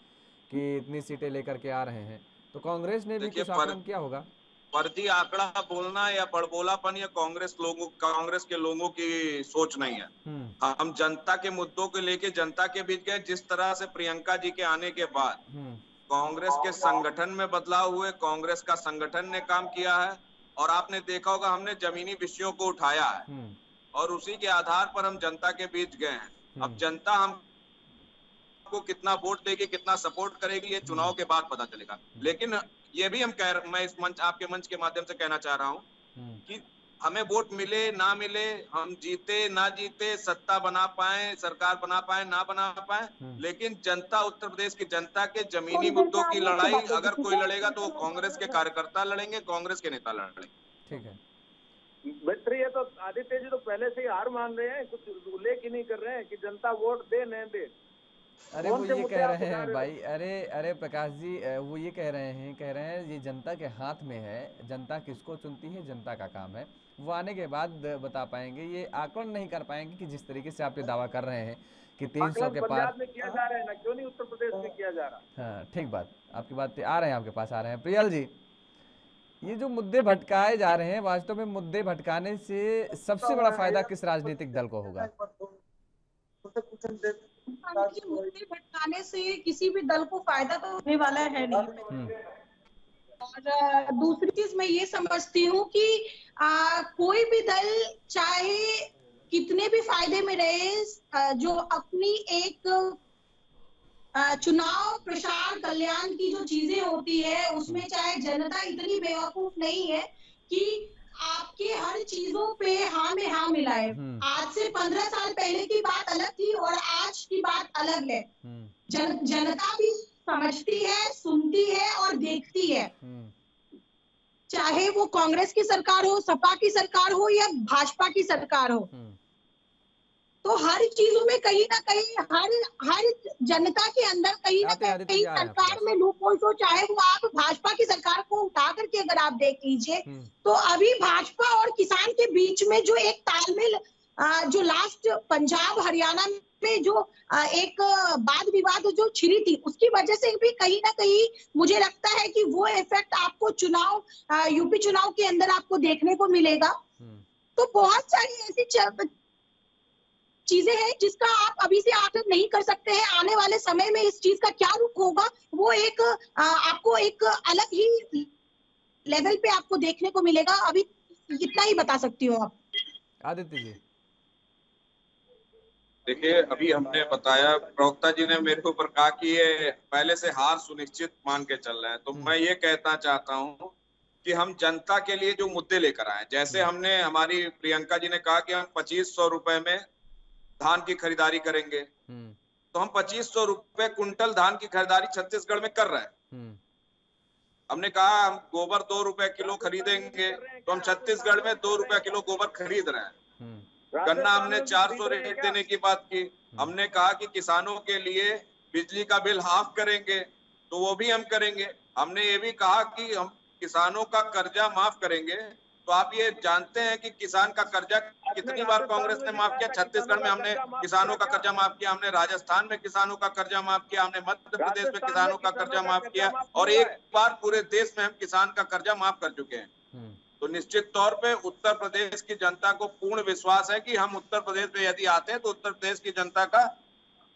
कि इतनी सीटें लेकर के आ रहे हैं, तो कांग्रेस ने भी कुछ आकलन किया होगा। फर्जी आंकड़ा बोलना या बड़बोलापन या कांग्रेस के लोगों की सोच नहीं है। हम जनता के मुद्दों को लेके जनता के बीच गए। जिस तरह से प्रियंका जी के आने के बाद कांग्रेस के संगठन में बदलाव हुए, कांग्रेस का संगठन ने काम किया है, और आपने देखा होगा हमने जमीनी विषयों को उठाया है और उसी के आधार पर हम जनता के बीच गए हैं। अब जनता हमको कितना वोट देगी, कितना सपोर्ट करेगी, ये चुनाव के बाद पता चलेगा। लेकिन ये भी मैं इस मंच, आपके मंच के माध्यम से कहना चाह रहा हूँ कि हमें वोट मिले ना मिले, हम जीते ना जीते, सत्ता बना पाए, सरकार बना पाए ना बना पाए, लेकिन जनता, उत्तर प्रदेश की जनता के जमीनी मुद्दों की लड़ाई अगर कोई लड़ेगा तो कांग्रेस के कार्यकर्ता लड़ेंगे, कांग्रेस के नेता लड़ेंगे। ठीक है मित्र, ये तो आदित्य जी तो पहले से ही हार मान रहे हैं, कुछ उल्लेख ही नहीं कर रहे हैं कि जनता वोट दे न दे। अरे वो ये कह रहे हैं भाई, अरे प्रकाश जी, वो ये कह रहे हैं ये जनता के हाथ में है, जनता किसको चुनती है जनता का काम है, वो आने के बाद बता पाएंगे। ये आकलन नहीं कर पाएंगे कि जिस तरीके से आप ये दावा कर रहे हैं कि 300 के पार में किया जा रहा है ना, क्यों नहीं उत्तर प्रदेश में किया जा रहा। हाँ ठीक बात, आपकी बात आ रहे हैं, आपके पास आ रहे हैं। प्रियल जी, ये जो मुद्दे भटकाए जा रहे हैं, वास्तव में मुद्दे भटकाने से सबसे बड़ा फायदा किस राजनीतिक दल को होगा? मुद्दे भटकाने से किसी भी दल को फायदा तो होने वाला है नहीं। और दूसरी चीज मैं ये समझती हूँ कि कोई भी दल चाहे कितने भी फायदे में रहे, जो अपनी एक चुनाव प्रचार कल्याण की जो चीजें होती है उसमें चाहे जनता इतनी बेवकूफ नहीं है कि आपके हर चीजों पे हाँ में हाँ मिलाए। आज से 15 साल पहले की बात अलग थी और आज की बात अलग है। जनता भी समझती है, सुनती है और देखती है, चाहे वो कांग्रेस की सरकार हो, सपा की सरकार हो या भाजपा की सरकार हो। तो हर चीजों में कहीं ना कहीं हर जनता के अंदर कहीं ना कहीं सरकार में लूपहोल हो, चाहे वो आप भाजपा की सरकार को उठा करके अगर आप देख लीजिए तो अभी भाजपा और किसान के बीच में जो एक तालमेल, जो लास्ट पंजाब हरियाणा में जो एक वाद विवाद जो छिड़ी थी, उसकी वजह से भी कहीं ना कहीं मुझे लगता है कि वो इफेक्ट आपको यूपी चुनाव के अंदर आपको देखने को मिलेगा। तो बहुत सारी ऐसी चीजें हैं जिसका आप अभी से आकलन नहीं कर सकते हैं। आने वाले समय में इस चीज का क्या रुख होगा वो एक आपको एक अलग ही लेवल पे आपको देखने को मिलेगा। अभी इतना ही बता सकती हूँ। आप आदित्य जी देखिए, अभी हमने बताया, प्रवक्ता जी ने मेरे ऊपर कहा कि ये पहले से हार सुनिश्चित मान के चल रहे हैं, तो मैं ये कहना चाहता हूँ कि हम जनता के लिए जो मुद्दे लेकर आए, जैसे हमने, हमारी प्रियंका जी ने कहा कि हम 2500 रुपए में धान की खरीदारी करेंगे, तो हम 2500 रुपए कुंटल धान की खरीदारी छत्तीसगढ़ में कर रहे हैं। हमने कहा हम गोबर 2 रुपए किलो खरीदेंगे, तो हम छत्तीसगढ़ में 2 रुपए किलो गोबर खरीद रहे हैं। गन्ना हमने 400 रेट देने की बात की। हमने कहा कि किसानों के लिए बिजली का बिल हाफ करेंगे, तो वो भी हम करेंगे। हमने ये भी कहा कि हम किसानों का कर्जा माफ करेंगे। तो आप ये जानते हैं कि किसान का कर्जा कितनी बार कांग्रेस ने माफ किया? छत्तीसगढ़ में हमने किसानों का कर्जा माफ किया, हमने राजस्थान में किसानों का कर्जा माफ किया, हमने मध्य प्रदेश में किसानों का कर्जा माफ किया, और एक बार पूरे देश में हम किसान का कर्जा माफ कर चुके हैं। तो निश्चित तौर पे उत्तर प्रदेश की जनता को पूर्ण विश्वास है कि हम उत्तर प्रदेश में यदि आते हैं तो उत्तर प्रदेश की जनता का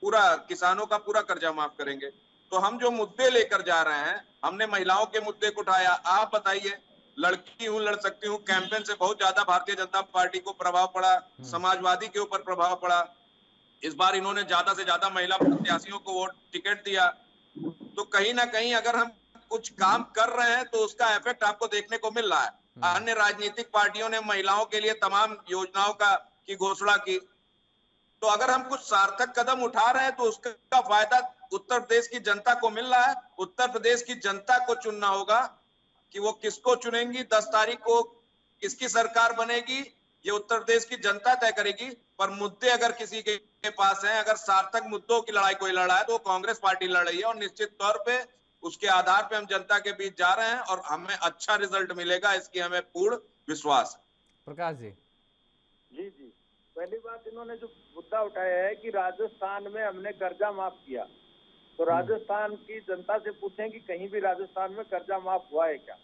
पूरा, किसानों का पूरा कर्जा माफ करेंगे। तो हम जो मुद्दे लेकर जा रहे हैं, हमने महिलाओं के मुद्दे को उठाया। आप बताइए, लड़की हूं, लड़ सकती हूं, कैंपेन से बहुत ज्यादा भारतीय जनता पार्टी को प्रभाव पड़ा, समाजवादी के ऊपर प्रभाव पड़ा। इस बार इन्होंने ज्यादा से ज्यादा महिला प्रत्याशियों को वोट टिकट दिया। तो कहीं ना कहीं अगर हम कुछ काम कर रहे हैं तो उसका इफेक्ट आपको देखने को मिल रहा है। अन्य राजनीतिक पार्टियों ने महिलाओं के लिए तमाम योजनाओं की घोषणा की। तो अगर हम कुछ सार्थक कदम उठा रहे हैं तो उसका फायदा उत्तर प्रदेश की जनता को मिल रहा है। उत्तर प्रदेश की जनता को चुनना होगा कि वो किसको चुनेंगी। 10 तारीख को किसकी सरकार बनेगी ये उत्तर प्रदेश की जनता तय करेगी। पर मुद्दे अगर किसी के पास हैं, अगर सार्थक मुद्दों की लड़ाई कोई लड़ रहा है तो वो कांग्रेस पार्टी लड़ रही है, और निश्चित तौर पे उसके आधार पे हम जनता के बीच जा रहे हैं और हमें अच्छा रिजल्ट मिलेगा, इसकी हमें पूर्ण विश्वास है। प्रकाश जी। जी जी, पहली बात इन्होंने जो मुद्दा उठाया है कि राजस्थान में हमने कर्जा माफ किया, तो राजस्थान की जनता से पूछें कि कहीं भी राजस्थान में कर्जा माफ हुआ है क्या?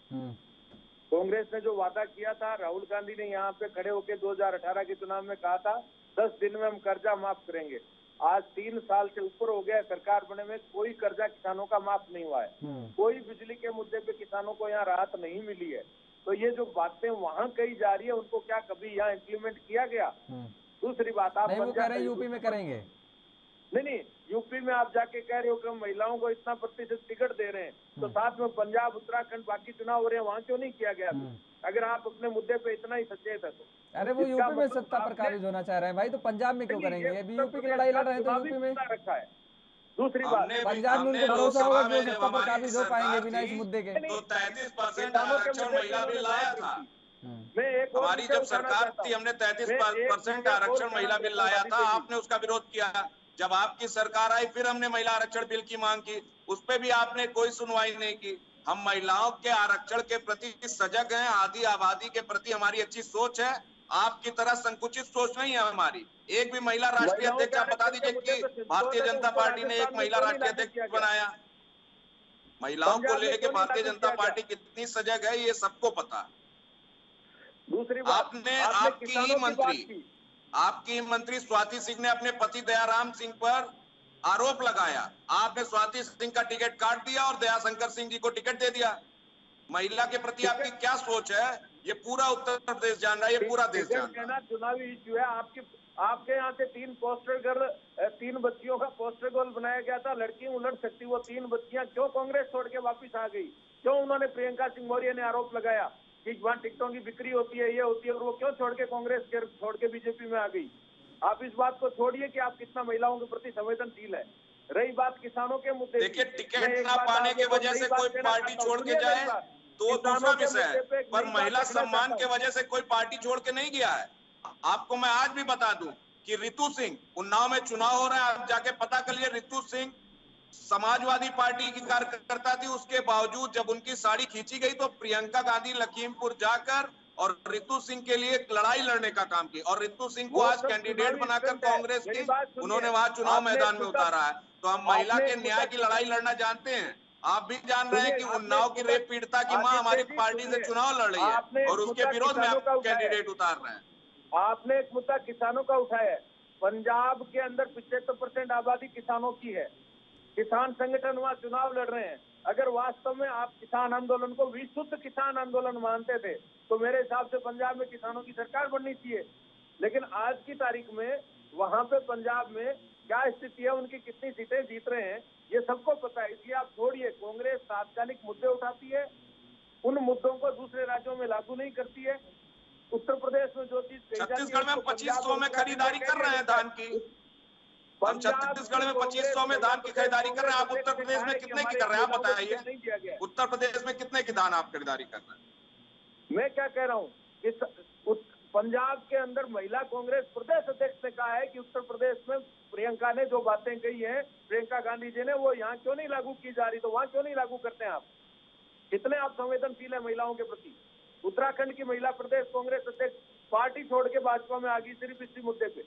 कांग्रेस ने जो वादा किया था, राहुल गांधी ने यहाँ पे खड़े होकर 2018 के चुनाव में कहा था 10 दिन में हम कर्जा माफ करेंगे। आज 3 साल से ऊपर हो गया सरकार बने में, कोई कर्जा किसानों का माफ नहीं हुआ है। कोई बिजली के मुद्दे पे किसानों को यहाँ राहत नहीं मिली है। तो ये जो बातें वहाँ कही जा रही है उनको क्या कभी यहाँ इम्प्लीमेंट किया गया? दूसरी बात, आप वो कह रहे हैं यूपी में करेंगे। नहीं, यूपी में आप जाके कह रहे हो कि हम महिलाओं को इतना प्रतिशत टिकट दे रहे हैं, तो साथ में पंजाब, उत्तराखंड, बाकी चुनाव हो रहे हैं, वहाँ क्यों नहीं किया गया? अगर आप अपने मुद्दे पे इतना ही सचेत है तो। अरे वो यूपी में सत्ता पर काबिज होना चाह रहे हैं भाई, तो पंजाब में क्यों करेंगे? अभी यूपी की लड़ाई लड़ रहे हैं तो यूपी में रखा है। दूसरी बात, पंजाब में उनको भरोसा होगा कि वो सत्ता पर काबिज हो पाएंगे बिना इस मुद्दे के। तो 33% आरक्षण महिला बिल लाया था। हमारी जब सरकार थी हमने 33% आरक्षण महिला बिल लाया था, आपने उसका विरोध किया। जब आपकी सरकार आई फिर हमने महिला आरक्षण बिल की मांग की, उस पर भी आपने कोई सुनवाई नहीं की। हम महिलाओं के आरक्षण के प्रति सजग हैं, आदि आबादी के प्रति हमारी अच्छी सोच है। आपकी तरह संकुचित सोच नहीं है हमारी। एक भी महिला राष्ट्रीय अध्यक्ष आप बता दीजिए कि भारतीय जनता पार्टी ने एक महिला राष्ट्रीय अध्यक्ष बनाया। महिलाओं को लेकर भारतीय जनता पार्टी कितनी सजग है ये सबको पता है। दूसरी बात, आपकी मंत्री स्वाति सिंह ने अपने पति दयाराम सिंह पर आरोप लगाया। आपने स्वाति सिंह का टिकट काट दिया और दयाशंकर सिंह जी को टिकट दे दिया। महिला के प्रति आपकी क्या सोच है ये पूरा उत्तर प्रदेश जान रहा है, ये पूरा देश जान रहा है। चुनावी इश्यू है। आपके यहाँ से 3 पोस्टर गर्ल, 3 बच्चियों का पोस्टर गर्ल बनाया गया था, लड़की उलट सकती। वो 3 बच्चियां क्यों कांग्रेस छोड़ के वापिस आ गई? क्यों उन्होंने प्रियंका सिंह मौर्य ने आरोप लगाया कि वहाँ टिकटों की बिक्री होती है, ये होती है, और वो क्यों छोड़ के कांग्रेस छोड़ के बीजेपी में आ गई? आप इस बात को छोड़िए कि आप कितना महिलाओं के प्रति संवेदनशील है। रही बात किसानों के मुद्दे, देखिए टिकट ना पाने की वजह से कोई पार्टी छोड़ के जाए तो वो दूसरा विषय है, पर महिला सम्मान के वजह से कोई पार्टी छोड़ के नहीं गया है। आपको मैं आज भी बता दूं कि रितु सिंह, उन्नाव में चुनाव हो रहा है, आप जाके पता कर लिए, रितु सिंह समाजवादी पार्टी की कार्यकर्ता थी। उसके बावजूद जब उनकी साड़ी खींची गई तो प्रियंका गांधी लखीमपुर जाकर और रितु सिंह के लिए एक लड़ाई लड़ने का काम की, और रितु सिंह को आज कैंडिडेट बनाकर कांग्रेस की उन्होंने वहां चुनाव मैदान में उतारा है। तो हम महिला के न्याय की लड़ाई लड़ना जानते हैं। आप भी जान रहे हैं कि उन्नाव की रेप पीड़िता की मां हमारी पार्टी से चुनाव लड़ रही है और उसके विरोध में आप कैंडिडेट उतार रहे हैं। आपने एक मुद्दा किसानों का उठाया है। पंजाब के अंदर 75% आबादी किसानों की है। किसान संगठन वहाँ चुनाव लड़ रहे हैं। अगर वास्तव में आप किसान आंदोलन को विशुद्ध किसान आंदोलन मानते थे तो मेरे हिसाब से पंजाब में किसानों की सरकार बननी चाहिए। लेकिन आज की तारीख में वहां पे पंजाब में क्या स्थिति है, उनकी कितनी सीटें जीत रहे हैं, ये सबको पता है। इसलिए आप छोड़िए, कांग्रेस तात्कालिक मुद्दे उठाती है, उन मुद्दों को दूसरे राज्यों में लागू नहीं करती है। उत्तर प्रदेश में जो चीज छत्तीसगढ़ में 2500 में खरीदारी कर रहे हैं धान की। हम छत्तीसगढ़ में 2500 में धान की खरीदारी कर रहे हैं। आप उत्तर प्रदेश में कितने की कर रहे हैं आप बताइए। उत्तर प्रदेश में कितने की धान आप खरीदारी कर रहे हैं? मैं क्या कह रहा हूँ, पंजाब के अंदर महिला कांग्रेस प्रदेश अध्यक्ष ने कहा है कि उत्तर प्रदेश में प्रियंका ने जो बातें कही हैं, प्रियंका गांधी जी ने, वो यहाँ क्यों नहीं लागू की जा रही, तो वहां क्यों नहीं लागू करते हैं आप? कितने आप संवेदनशील है महिलाओं के प्रति? उत्तराखंड की महिला प्रदेश कांग्रेस अध्यक्ष पार्टी छोड़ के भाजपा में आ गई सिर्फ इसी मुद्दे पे।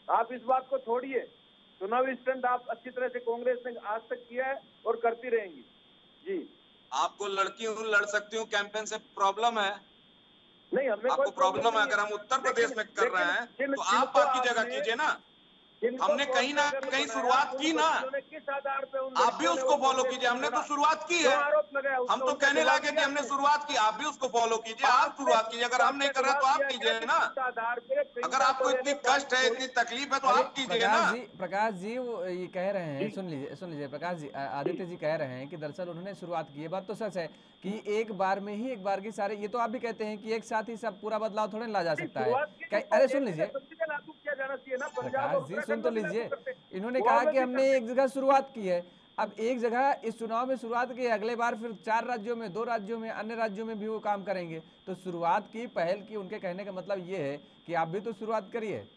आप इस बात को छोड़िए, चुनावी स्टंट आप अच्छी तरह से कांग्रेस ने आज तक किया है और करती रहेंगी। जी, आपको लड़की हूँ, लड़ सकती हूँ कैंपेन से प्रॉब्लम है? नहीं, हमें आपको प्रॉब्लम है? अगर हम उत्तर प्रदेश में कर रहे हैं तो आप बाकी जगह कीजिए ना। हमने कहीं ना कहीं शुरुआत की ना, किस आधार पे आप भी उसको फॉलो कीजिए। हमने तो शुरुआत की है, हम तो कहने लगे कि हमने शुरुआत की, आप भी उसको फॉलो कीजिए, आप शुरुआत कीजिए। अगर हम नहीं कर रहे तो आप कीजिए ना। अगर आपको इतनी कष्ट है, इतनी तकलीफ है तो आप कीजिए ना। प्रकाश जी वो ये कह रहे हैं, सुन लीजिए प्रकाश जी, आदित्य जी कह रहे हैं कि दरअसल उन्होंने शुरुआत की है। बात तो सच है कि एक बार में ही एक बार की सारे, ये तो आप भी कहते हैं कि एक साथ ही सब पूरा बदलाव थोड़े ला जा सकता है। अरे सुन लीजिए प्रकाश जी, सुन तो लीजिए, इन्होंने कहा कि हमने एक जगह शुरुआत की है। अब एक जगह इस चुनाव में शुरुआत की, अगले बार फिर 4 राज्यों में, 2 राज्यों में, अन्य राज्यों में भी वो काम करेंगे। तो शुरुआत की, पहल की, उनके कहने का मतलब ये है कि आप भी तो शुरुआत करिए।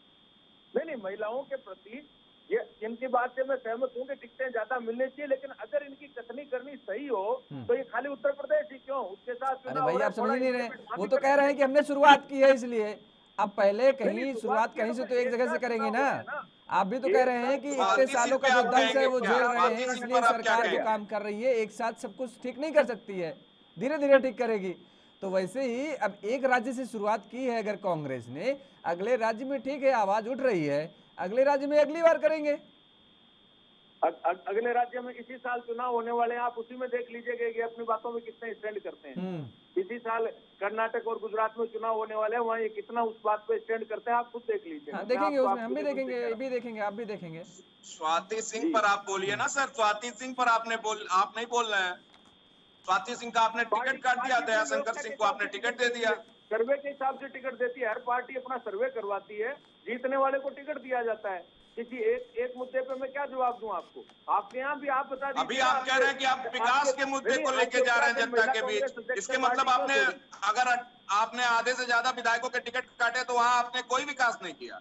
नहीं, महिलाओं के प्रति ये इनकी बात से मैं सहमत हूँ कि टिकटें ज्यादा मिलनी चाहिए, लेकिन अगर इनकी कथनी करनी सही हो तो ये खाली उत्तर प्रदेश ही क्यों, उसके साथ। अरे भाई आप समझ नहीं रहे, वो तो कह रहे हैं कि हमने शुरुआत की है इसलिए। अब पहले कहीं शुरुआत कहीं से तो एक जगह से करेंगे ना। आप भी तो कह रहे हैं कि इतने सालों का जो दर्द है वो झेल रहे हैं, इसलिए सरकार जो काम कर रही है एक साथ सब कुछ ठीक नहीं कर सकती है, धीरे धीरे ठीक करेगी। तो वैसे ही अब एक राज्य से शुरुआत की है अगर कांग्रेस ने, अगले राज्य में ठीक है आवाज उठ रही है, अगले राज्य में अगली बार करेंगे। अगले राज्य में इसी साल चुनाव होने वाले हैं, आप उसी में देख लीजिएगा कि अपनी बातों में कितने स्टैंड करते हैं। इसी साल कर्नाटक और गुजरात में चुनाव होने वाले हैं, वहाँ ये कितना उस बात पे स्टैंड करते हैं, आप खुद देख लीजिए। हाँ, देखेंगे उसमें, हम भी देखेंगे, ये भी देखेंगे, आप भी देखेंगे। स्वाति सिंह पर आप बोलिए ना सर, स्वाति सिंह पर आप नहीं बोल रहे हैं। स्वाति सिंह का आपने टिकट काट दिया, दयाशंकर सिंह को आपने टिकट दे दिया। सर्वे के हिसाब से टिकट देती है हर पार्टी, अपना सर्वे करवाती है, जीतने वाले को टिकट दिया जाता है। किसी एक मुद्दे पे मैं क्या जवाब दूं आपको? आपके यहाँ भी आप बता दीजिए। अभी आप कह रहे हैं कि आप विकास के मुद्दे को लेके जा रहे हैं जनता के बीच, इसके मतलब आपने, अगर आपने आधे से ज्यादा विधायकों के टिकट काटे तो वहाँ आपने कोई विकास नहीं किया।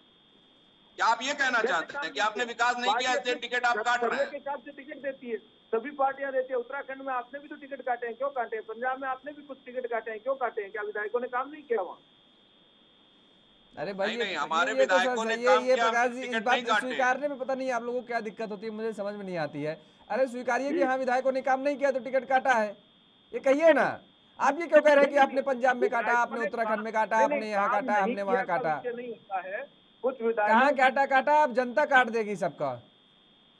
क्या आप ये कहना चाहते हैं कि आपने विकास नहीं किया इसलिए टिकट आप काट रहे हैं? के हिसाब से टिकट देती है, सभी पार्टियां देती है। उत्तराखंड में आपने भी तो टिकट काटे हैं, क्यों काटे? पंजाब में आपने भी कुछ टिकट काटे हैं, क्यों काटे हैं? क्या विधायकों ने काम नहीं किया वहाँ? अरे भाई नहीं, हमारे विधायकों ने काम ये किया, प्रकाश जी इस टिकट बात नहीं काटे। स्वीकारने में पता नहीं आप लोगों को क्या दिक्कत होती है, मुझे समझ में नहीं आती है। अरे स्वीकारिए कि हाँ विधायकों ने काम नहीं किया तो टिकट काटा है, ये कहिए ना। आप ये क्यों कह रहे हैं कि आपने पंजाब में काटा, आपने उत्तराखंड में काटा, आपने यहाँ काटा, हमने वहाँ काटा? कुछ कहाँ काटा? आप जनता काट देगी सबका।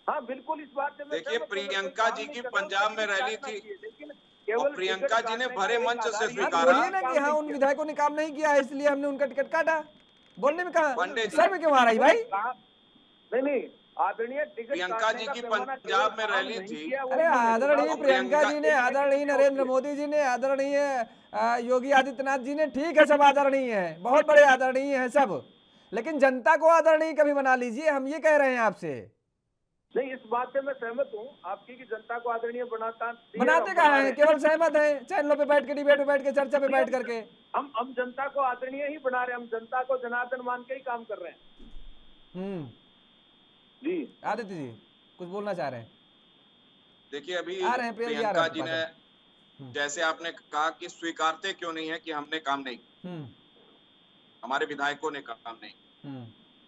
हाँ बिल्कुल, इस बात से देखिए प्रियंका जी की पंजाब में रैली थी और प्रियंका जी ने भरे मंच से स्वीकारा। बोलिए ना कि हाँ उन विधायकों ने काम नहीं किया है इसलिए हमने उनका टिकट काटा। बोलने में कहा सर में क्यों आ रही भाई? नहीं, आदरणीय प्रियंका जी की पंजाब में रैली थी। अरे आदरणीय प्रियंका जी ने, आदरणीय नरेंद्र मोदी जी ने, आदरणीय योगी आदित्यनाथ जी ने, ठीक है सब आदरणीय है, बहुत बड़े आदरणीय है सब, लेकिन जनता को आदरणीय कभी बना लीजिए, हम ये कह रहे हैं आपसे। नहीं, इस बात से मैं सहमत हूँ आपकी कि जनता को आदरणीय बनाते कहाँ हैं, केवल सहमत हैं चैनलों पे बैठ के, डिबेट में बैठ के, चर्चा पे बैठ करके। हम जनता को आदरणीय ही बना रहे हैं, हम जनता को जनार्दन मान के ही काम कर रहे हैं। जी आदित्य जी कुछ बोलना चाह रहे हैं? देखिए अभी प्रियंका जी ने, जैसे आपने कहा कि स्वीकारते क्यों नहीं है कि हमने काम नहीं, हमारे विधायकों ने काम नहीं,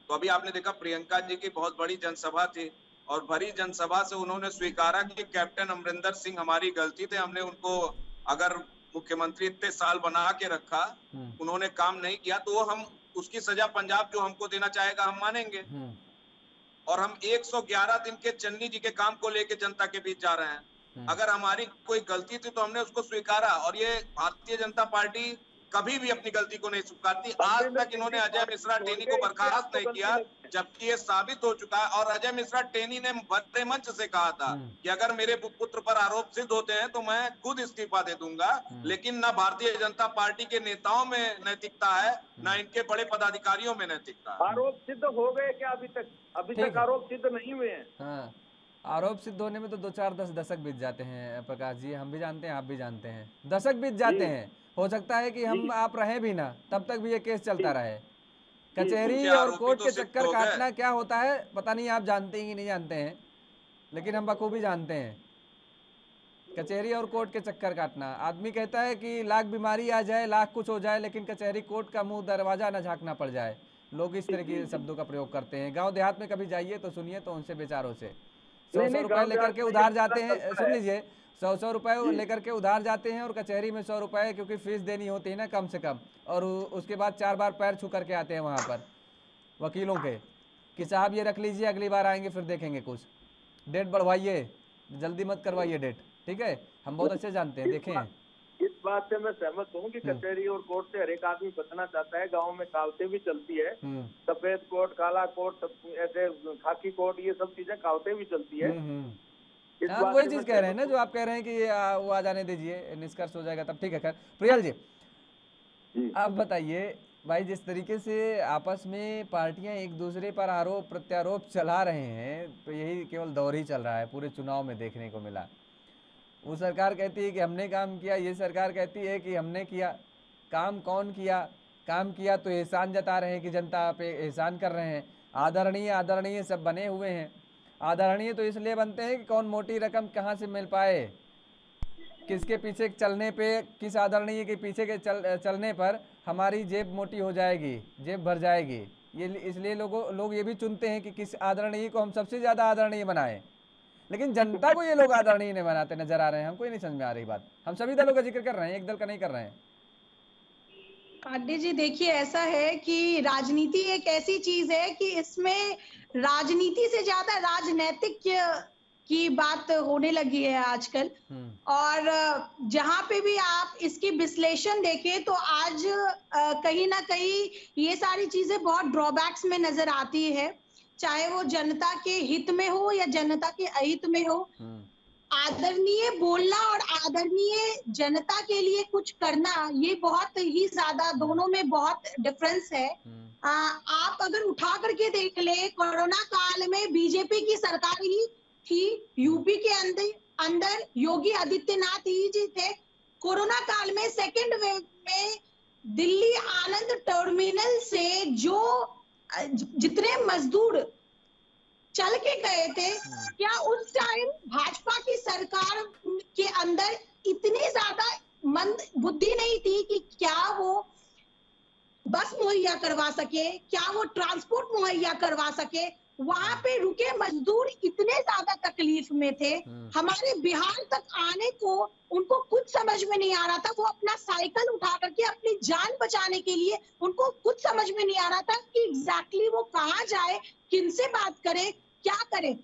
तो अभी आपने देखा प्रियंका जी की बहुत बड़ी जनसभा थी और भरी जनसभा से उन्होंने स्वीकारा कि कैप्टन अमरिंदर सिंह हमारी गलती थे, हमने उनको अगर मुख्यमंत्री इतने साल बना के रखा, उन्होंने काम नहीं किया तो वो हम उसकी सजा पंजाब जो हमको देना चाहेगा हम मानेंगे। और हम 111 दिन के चन्नी जी के काम को लेके जनता के बीच जा रहे हैं। अगर हमारी कोई गलती थी तो हमने उसको स्वीकारा और ये भारतीय जनता पार्टी कभी भी अपनी गलती को नहीं स्वीकारती। आज तक इन्होंने अजय मिश्रा टेनी को बर्खास्त नहीं किया, जबकि ये साबित हो चुका है। और अजय मिश्रा टेनी ने बड़े मंच से कहा था कि अगर मेरे पुत्र पर आरोप सिद्ध होते हैं तो मैं खुद इस्तीफा दे दूंगा। लेकिन न भारतीय जनता पार्टी के नेताओं में नैतिकता है, न इनके बड़े पदाधिकारियों में नैतिकता है। आरोप सिद्ध हो गए क्या? अभी तक आरोप सिद्ध नहीं हुए हैं। आरोप सिद्ध होने में तो 2-4 दशक बीत जाते हैं प्रकाश जी, हम भी जानते हैं, आप भी जानते हैं, दशक बीत जाते हैं। हो सकता है कि हम आप रहे भी ना, तब तक भी ये केस चलता रहे। कचहरी और कोर्ट के चक्कर काटना क्या होता है पता नहीं, आप जानते हैं कि नहीं जानते हैं, लेकिन हम बखूबी जानते हैं। कचहरी और कोर्ट के चक्कर काटना, आदमी कहता है कि लाख बीमारी आ जाए, लाख कुछ हो जाए, लेकिन कचहरी कोर्ट का मुंह दरवाजा न झांकना पड़ जाए। लोग इस तरह के शब्दों का प्रयोग करते हैं। गांव देहात में कभी जाइए तो सुनिए तो उनसे बेचारों से 100 रुपए लेकर के उधार जाते हैं, सुन लीजिए, 100 रुपए लेकर के उधार जाते हैं और कचहरी में 100 रुपए क्योंकि फीस देनी होती है ना कम से कम, और उसके बाद 4 बार पैर छू करके आते हैं वहां पर वकीलों के कि साहब ये रख लीजिए, अगली बार आएंगे फिर देखेंगे, कुछ डेट बढ़वाइए, जल्दी मत करवाइए डेट, ठीक है। हम बहुत अच्छे जानते हैं, देखे हैं। इस बात से मैं सहमत हूँ कि कचहरी और कोर्ट से हर एक आदमी बचना चाहता है। गांव में कहावतें भी चलती है, सफेद कोट, काला कोट, ऐसे खाकी कोट, ये सब चीजें कहावतें भी चलती है। आप वही चीज कह रहे हैं ना जो आप कह रहे हैं कि वो आ जाने दीजिए, निष्कर्ष हो जाएगा तब, ठीक है। खैर प्रियल जी आप बताइए भाई, जिस तरीके से आपस में पार्टियां एक दूसरे पर आरोप प्रत्यारोप चला रहे हैं, तो यही केवल दौर ही चल रहा है, पूरे चुनाव में देखने को मिला। वो सरकार कहती है कि हमने काम किया, ये सरकार कहती है कि हमने किया। काम कौन किया? काम किया तो एहसान जता रहे हैं कि जनता पे एहसान कर रहे हैं। आदरणीय आदरणीय सब बने हुए हैं। आदरणीय तो इसलिए बनते हैं कि कौन मोटी रकम कहाँ से मिल पाए, किसके पीछे चलने पे, किस आदरणीय के पीछे के चलने पर हमारी जेब मोटी हो जाएगी, जेब भर जाएगी। ये इसलिए लोग ये भी चुनते हैं कि किस आदरणीय को हम सबसे ज्यादा आदरणीय बनाएं। लेकिन जनता को ये लोग आदरणीय नहीं बनाते नजर आ रहे हैं। हमको ही नहीं समझ में आ रही बात। हम सभी दलों का जिक्र कर रहे हैं, एक दल का नहीं कर रहे हैं। पांडे जी देखिए, ऐसा है कि राजनीति एक ऐसी चीज है कि इसमें राजनीति से ज्यादा राजनैतिक की बात होने लगी है आजकल। और जहां पे भी आप इसकी विश्लेषण देखें तो आज कहीं ना कहीं ये सारी चीजें बहुत ड्रॉबैक्स में नजर आती है, चाहे वो जनता के हित में हो या जनता के अहित में हो। आदरणीय बोलना और आदरणीय जनता के लिए कुछ करना, ये बहुत ही ज्यादा, दोनों में बहुत डिफरेंस है। आप अगर उठा करके देख ले, कोरोना काल में बीजेपी की सरकार ही थी, यूपी के अंदर योगी आदित्यनाथ जी थे। कोरोना काल में सेकेंड वेव में दिल्ली आनंद टर्मिनल से जो जितने मजदूर चल के गए थे, क्या उस टाइम भाजपा की सरकार के अंदर इतनी ज्यादा मंद बुद्धि नहीं थी कि क्या वो बस मुहैया करवा सके, क्या वो ट्रांसपोर्ट मुहैया करवा सके? वहां पे रुके मजदूर इतने ज्यादा तकलीफ में थे, हमारे बिहार तक आने को उनको कुछ समझ में नहीं आ रहा था। वो अपना साइकिल उठा करके अपनी जान बचाने के लिए, उनको कुछ समझ में नहीं आ रहा था कि एग्जैक्टली वो कहाँ जाए, किनसे बात करे, क्या करे।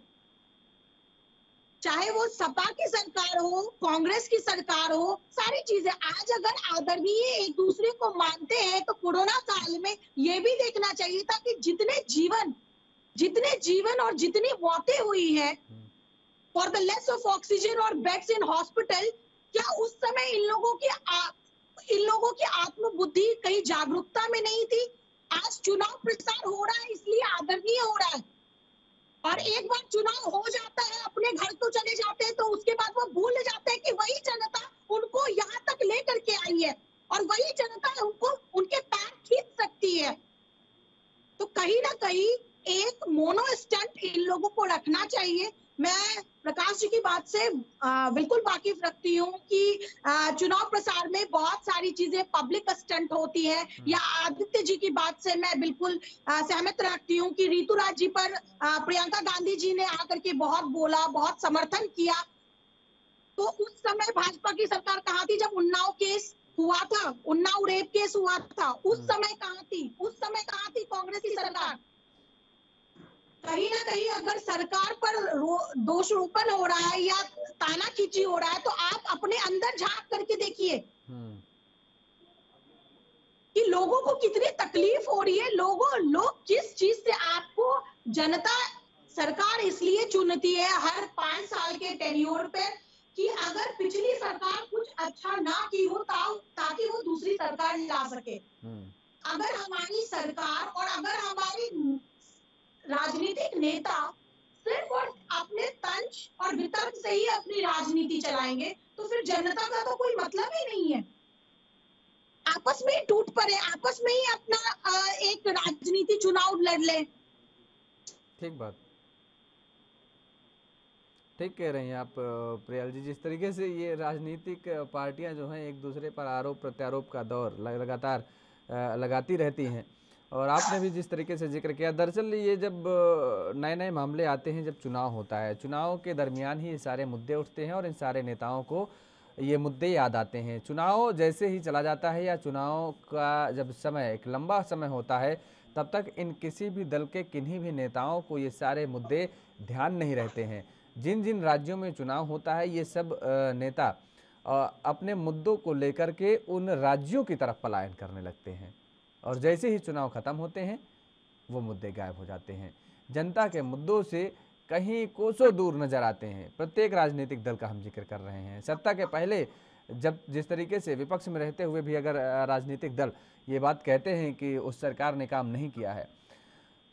चाहे वो सपा की सरकार हो, कांग्रेस की सरकार हो, सारी चीजें आज अगर आदरणीय एक दूसरे को मानते हैं तो कोरोना काल में ये भी देखना चाहिए था कि जितने जीवन और जितनी मौतें हुई है for the less of oxygen और बेड्स इन हॉस्पिटल, क्या उस समय इन लोगों की आत्मबुद्धि कहीं जागरूकता में नहीं थी? आज चुनाव प्रचार हो रहा है इसलिए आदरणीय हो रहा है, और एक बार चुनाव हो जाता है, अपने घर को चले जाते हैं, तो उसके बाद वो भूल जाते हैं कि वही जनता उनको यहाँ तक लेकर के आई है और वही जनता उनको उनके पैर खींच सकती है। तो कहीं ना कहीं एक मोनो स्टंट इन लोगों को रखना चाहिए। मैं प्रकाश जी की बात से बिल्कुल वाकिफ रखती हूँ कि चुनाव प्रसार में बहुत सारी चीजें पब्लिक स्टंट होती है, या आदित्य जी की बात से मैं बिल्कुल सहमत रखती हूँ कि ऋतुराज जी पर प्रियंका गांधी जी ने आकर के बहुत बोला, बहुत समर्थन किया। तो उस समय भाजपा की सरकार कहाँ थी जब उन्नाव केस हुआ था, उन्नाव रेप केस हुआ था? उस समय कहाँ थी? उस समय कहाँ थी कांग्रेस की सरकार? कहीं ना कहीं अगर सरकार पर दोषारोपण हो रहा है या ताना खींची हो रहा है, तो आप अपने अंदर झांक करके देखिए कि लोगों को कितनी तकलीफ हो रही है। लोग किस चीज से, आपको जनता सरकार इसलिए चुनती है हर 5 साल के टेन्योर पे कि अगर पिछली सरकार कुछ अच्छा ना की हो ताकि वो दूसरी सरकार ला सके। अगर हमारी सरकार और अगर हमारी राजनीतिक नेता सिर्फ और अपने तंज और वितर्क से ही अपनी राजनीति चलाएंगे तो फिर जनता का तो कोई मतलब ही नहीं है। आपस में ही टूट पड़े, आपस में ही अपना एक राजनीति चुनाव लड़ ले। ठीक बात, ठीक कह रही हैं आप प्रियल जी। जिस तरीके से ये राजनीतिक पार्टियां जो हैं एक दूसरे पर आरोप प्रत्यारोप का दौर लगातार लगाती रहती हैं, और आपने भी जिस तरीके से जिक्र किया, दरअसल ये जब नए नए मामले आते हैं, जब चुनाव होता है, चुनाव के दरमियान ही ये सारे मुद्दे उठते हैं और इन सारे नेताओं को ये मुद्दे याद आते हैं। चुनाव जैसे ही चला जाता है या चुनाव का जब समय एक लंबा समय होता है, तब तक इन किसी भी दल के किन्हीं भी नेताओं को ये सारे मुद्दे ध्यान नहीं रहते हैं। जिन जिन राज्यों में चुनाव होता है, ये सब नेता अपने मुद्दों को लेकर के उन राज्यों की तरफ पलायन करने लगते हैं, और जैसे ही चुनाव खत्म होते हैं वो मुद्दे गायब हो जाते हैं। जनता के मुद्दों से कहीं कोसों दूर नजर आते हैं। प्रत्येक राजनीतिक दल का हम जिक्र कर रहे हैं। सत्ता के पहले जब जिस तरीके से विपक्ष में रहते हुए भी अगर राजनीतिक दल ये बात कहते हैं कि उस सरकार ने काम नहीं किया है,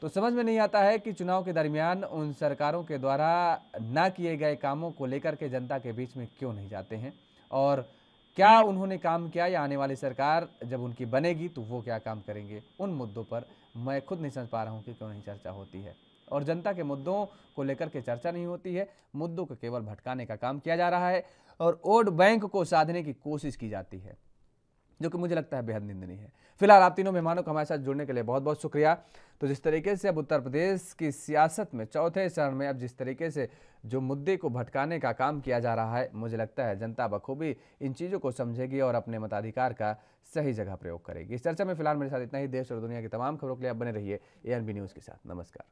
तो समझ में नहीं आता है कि चुनाव के दरमियान उन सरकारों के द्वारा ना किए गए कामों को लेकर के जनता के बीच में क्यों नहीं जाते हैं, और क्या उन्होंने काम किया, या आने वाली सरकार जब उनकी बनेगी तो वो क्या काम करेंगे। उन मुद्दों पर मैं खुद नहीं समझ पा रहा हूँ कि क्यों नहीं चर्चा होती है, और जनता के मुद्दों को लेकर के चर्चा नहीं होती है। मुद्दों को केवल भटकाने का काम किया जा रहा है और वोट बैंक को साधने की कोशिश की जाती है, जो कि मुझे लगता है बेहद निंदनीय है। फिलहाल आप तीनों मेहमानों को हमारे साथ जुड़ने के लिए बहुत बहुत शुक्रिया। तो जिस तरीके से अब उत्तर प्रदेश की सियासत में चौथे चरण में अब जिस तरीके से जो मुद्दे को भटकाने का काम किया जा रहा है, मुझे लगता है जनता बखूबी इन चीज़ों को समझेगी और अपने मताधिकार का सही जगह प्रयोग करेगी। इस चर्चा में फिलहाल मेरे साथ इतना ही। देश और दुनिया की तमाम खबरों के लिए आप बने रहिए ANB न्यूज़ के साथ। नमस्कार।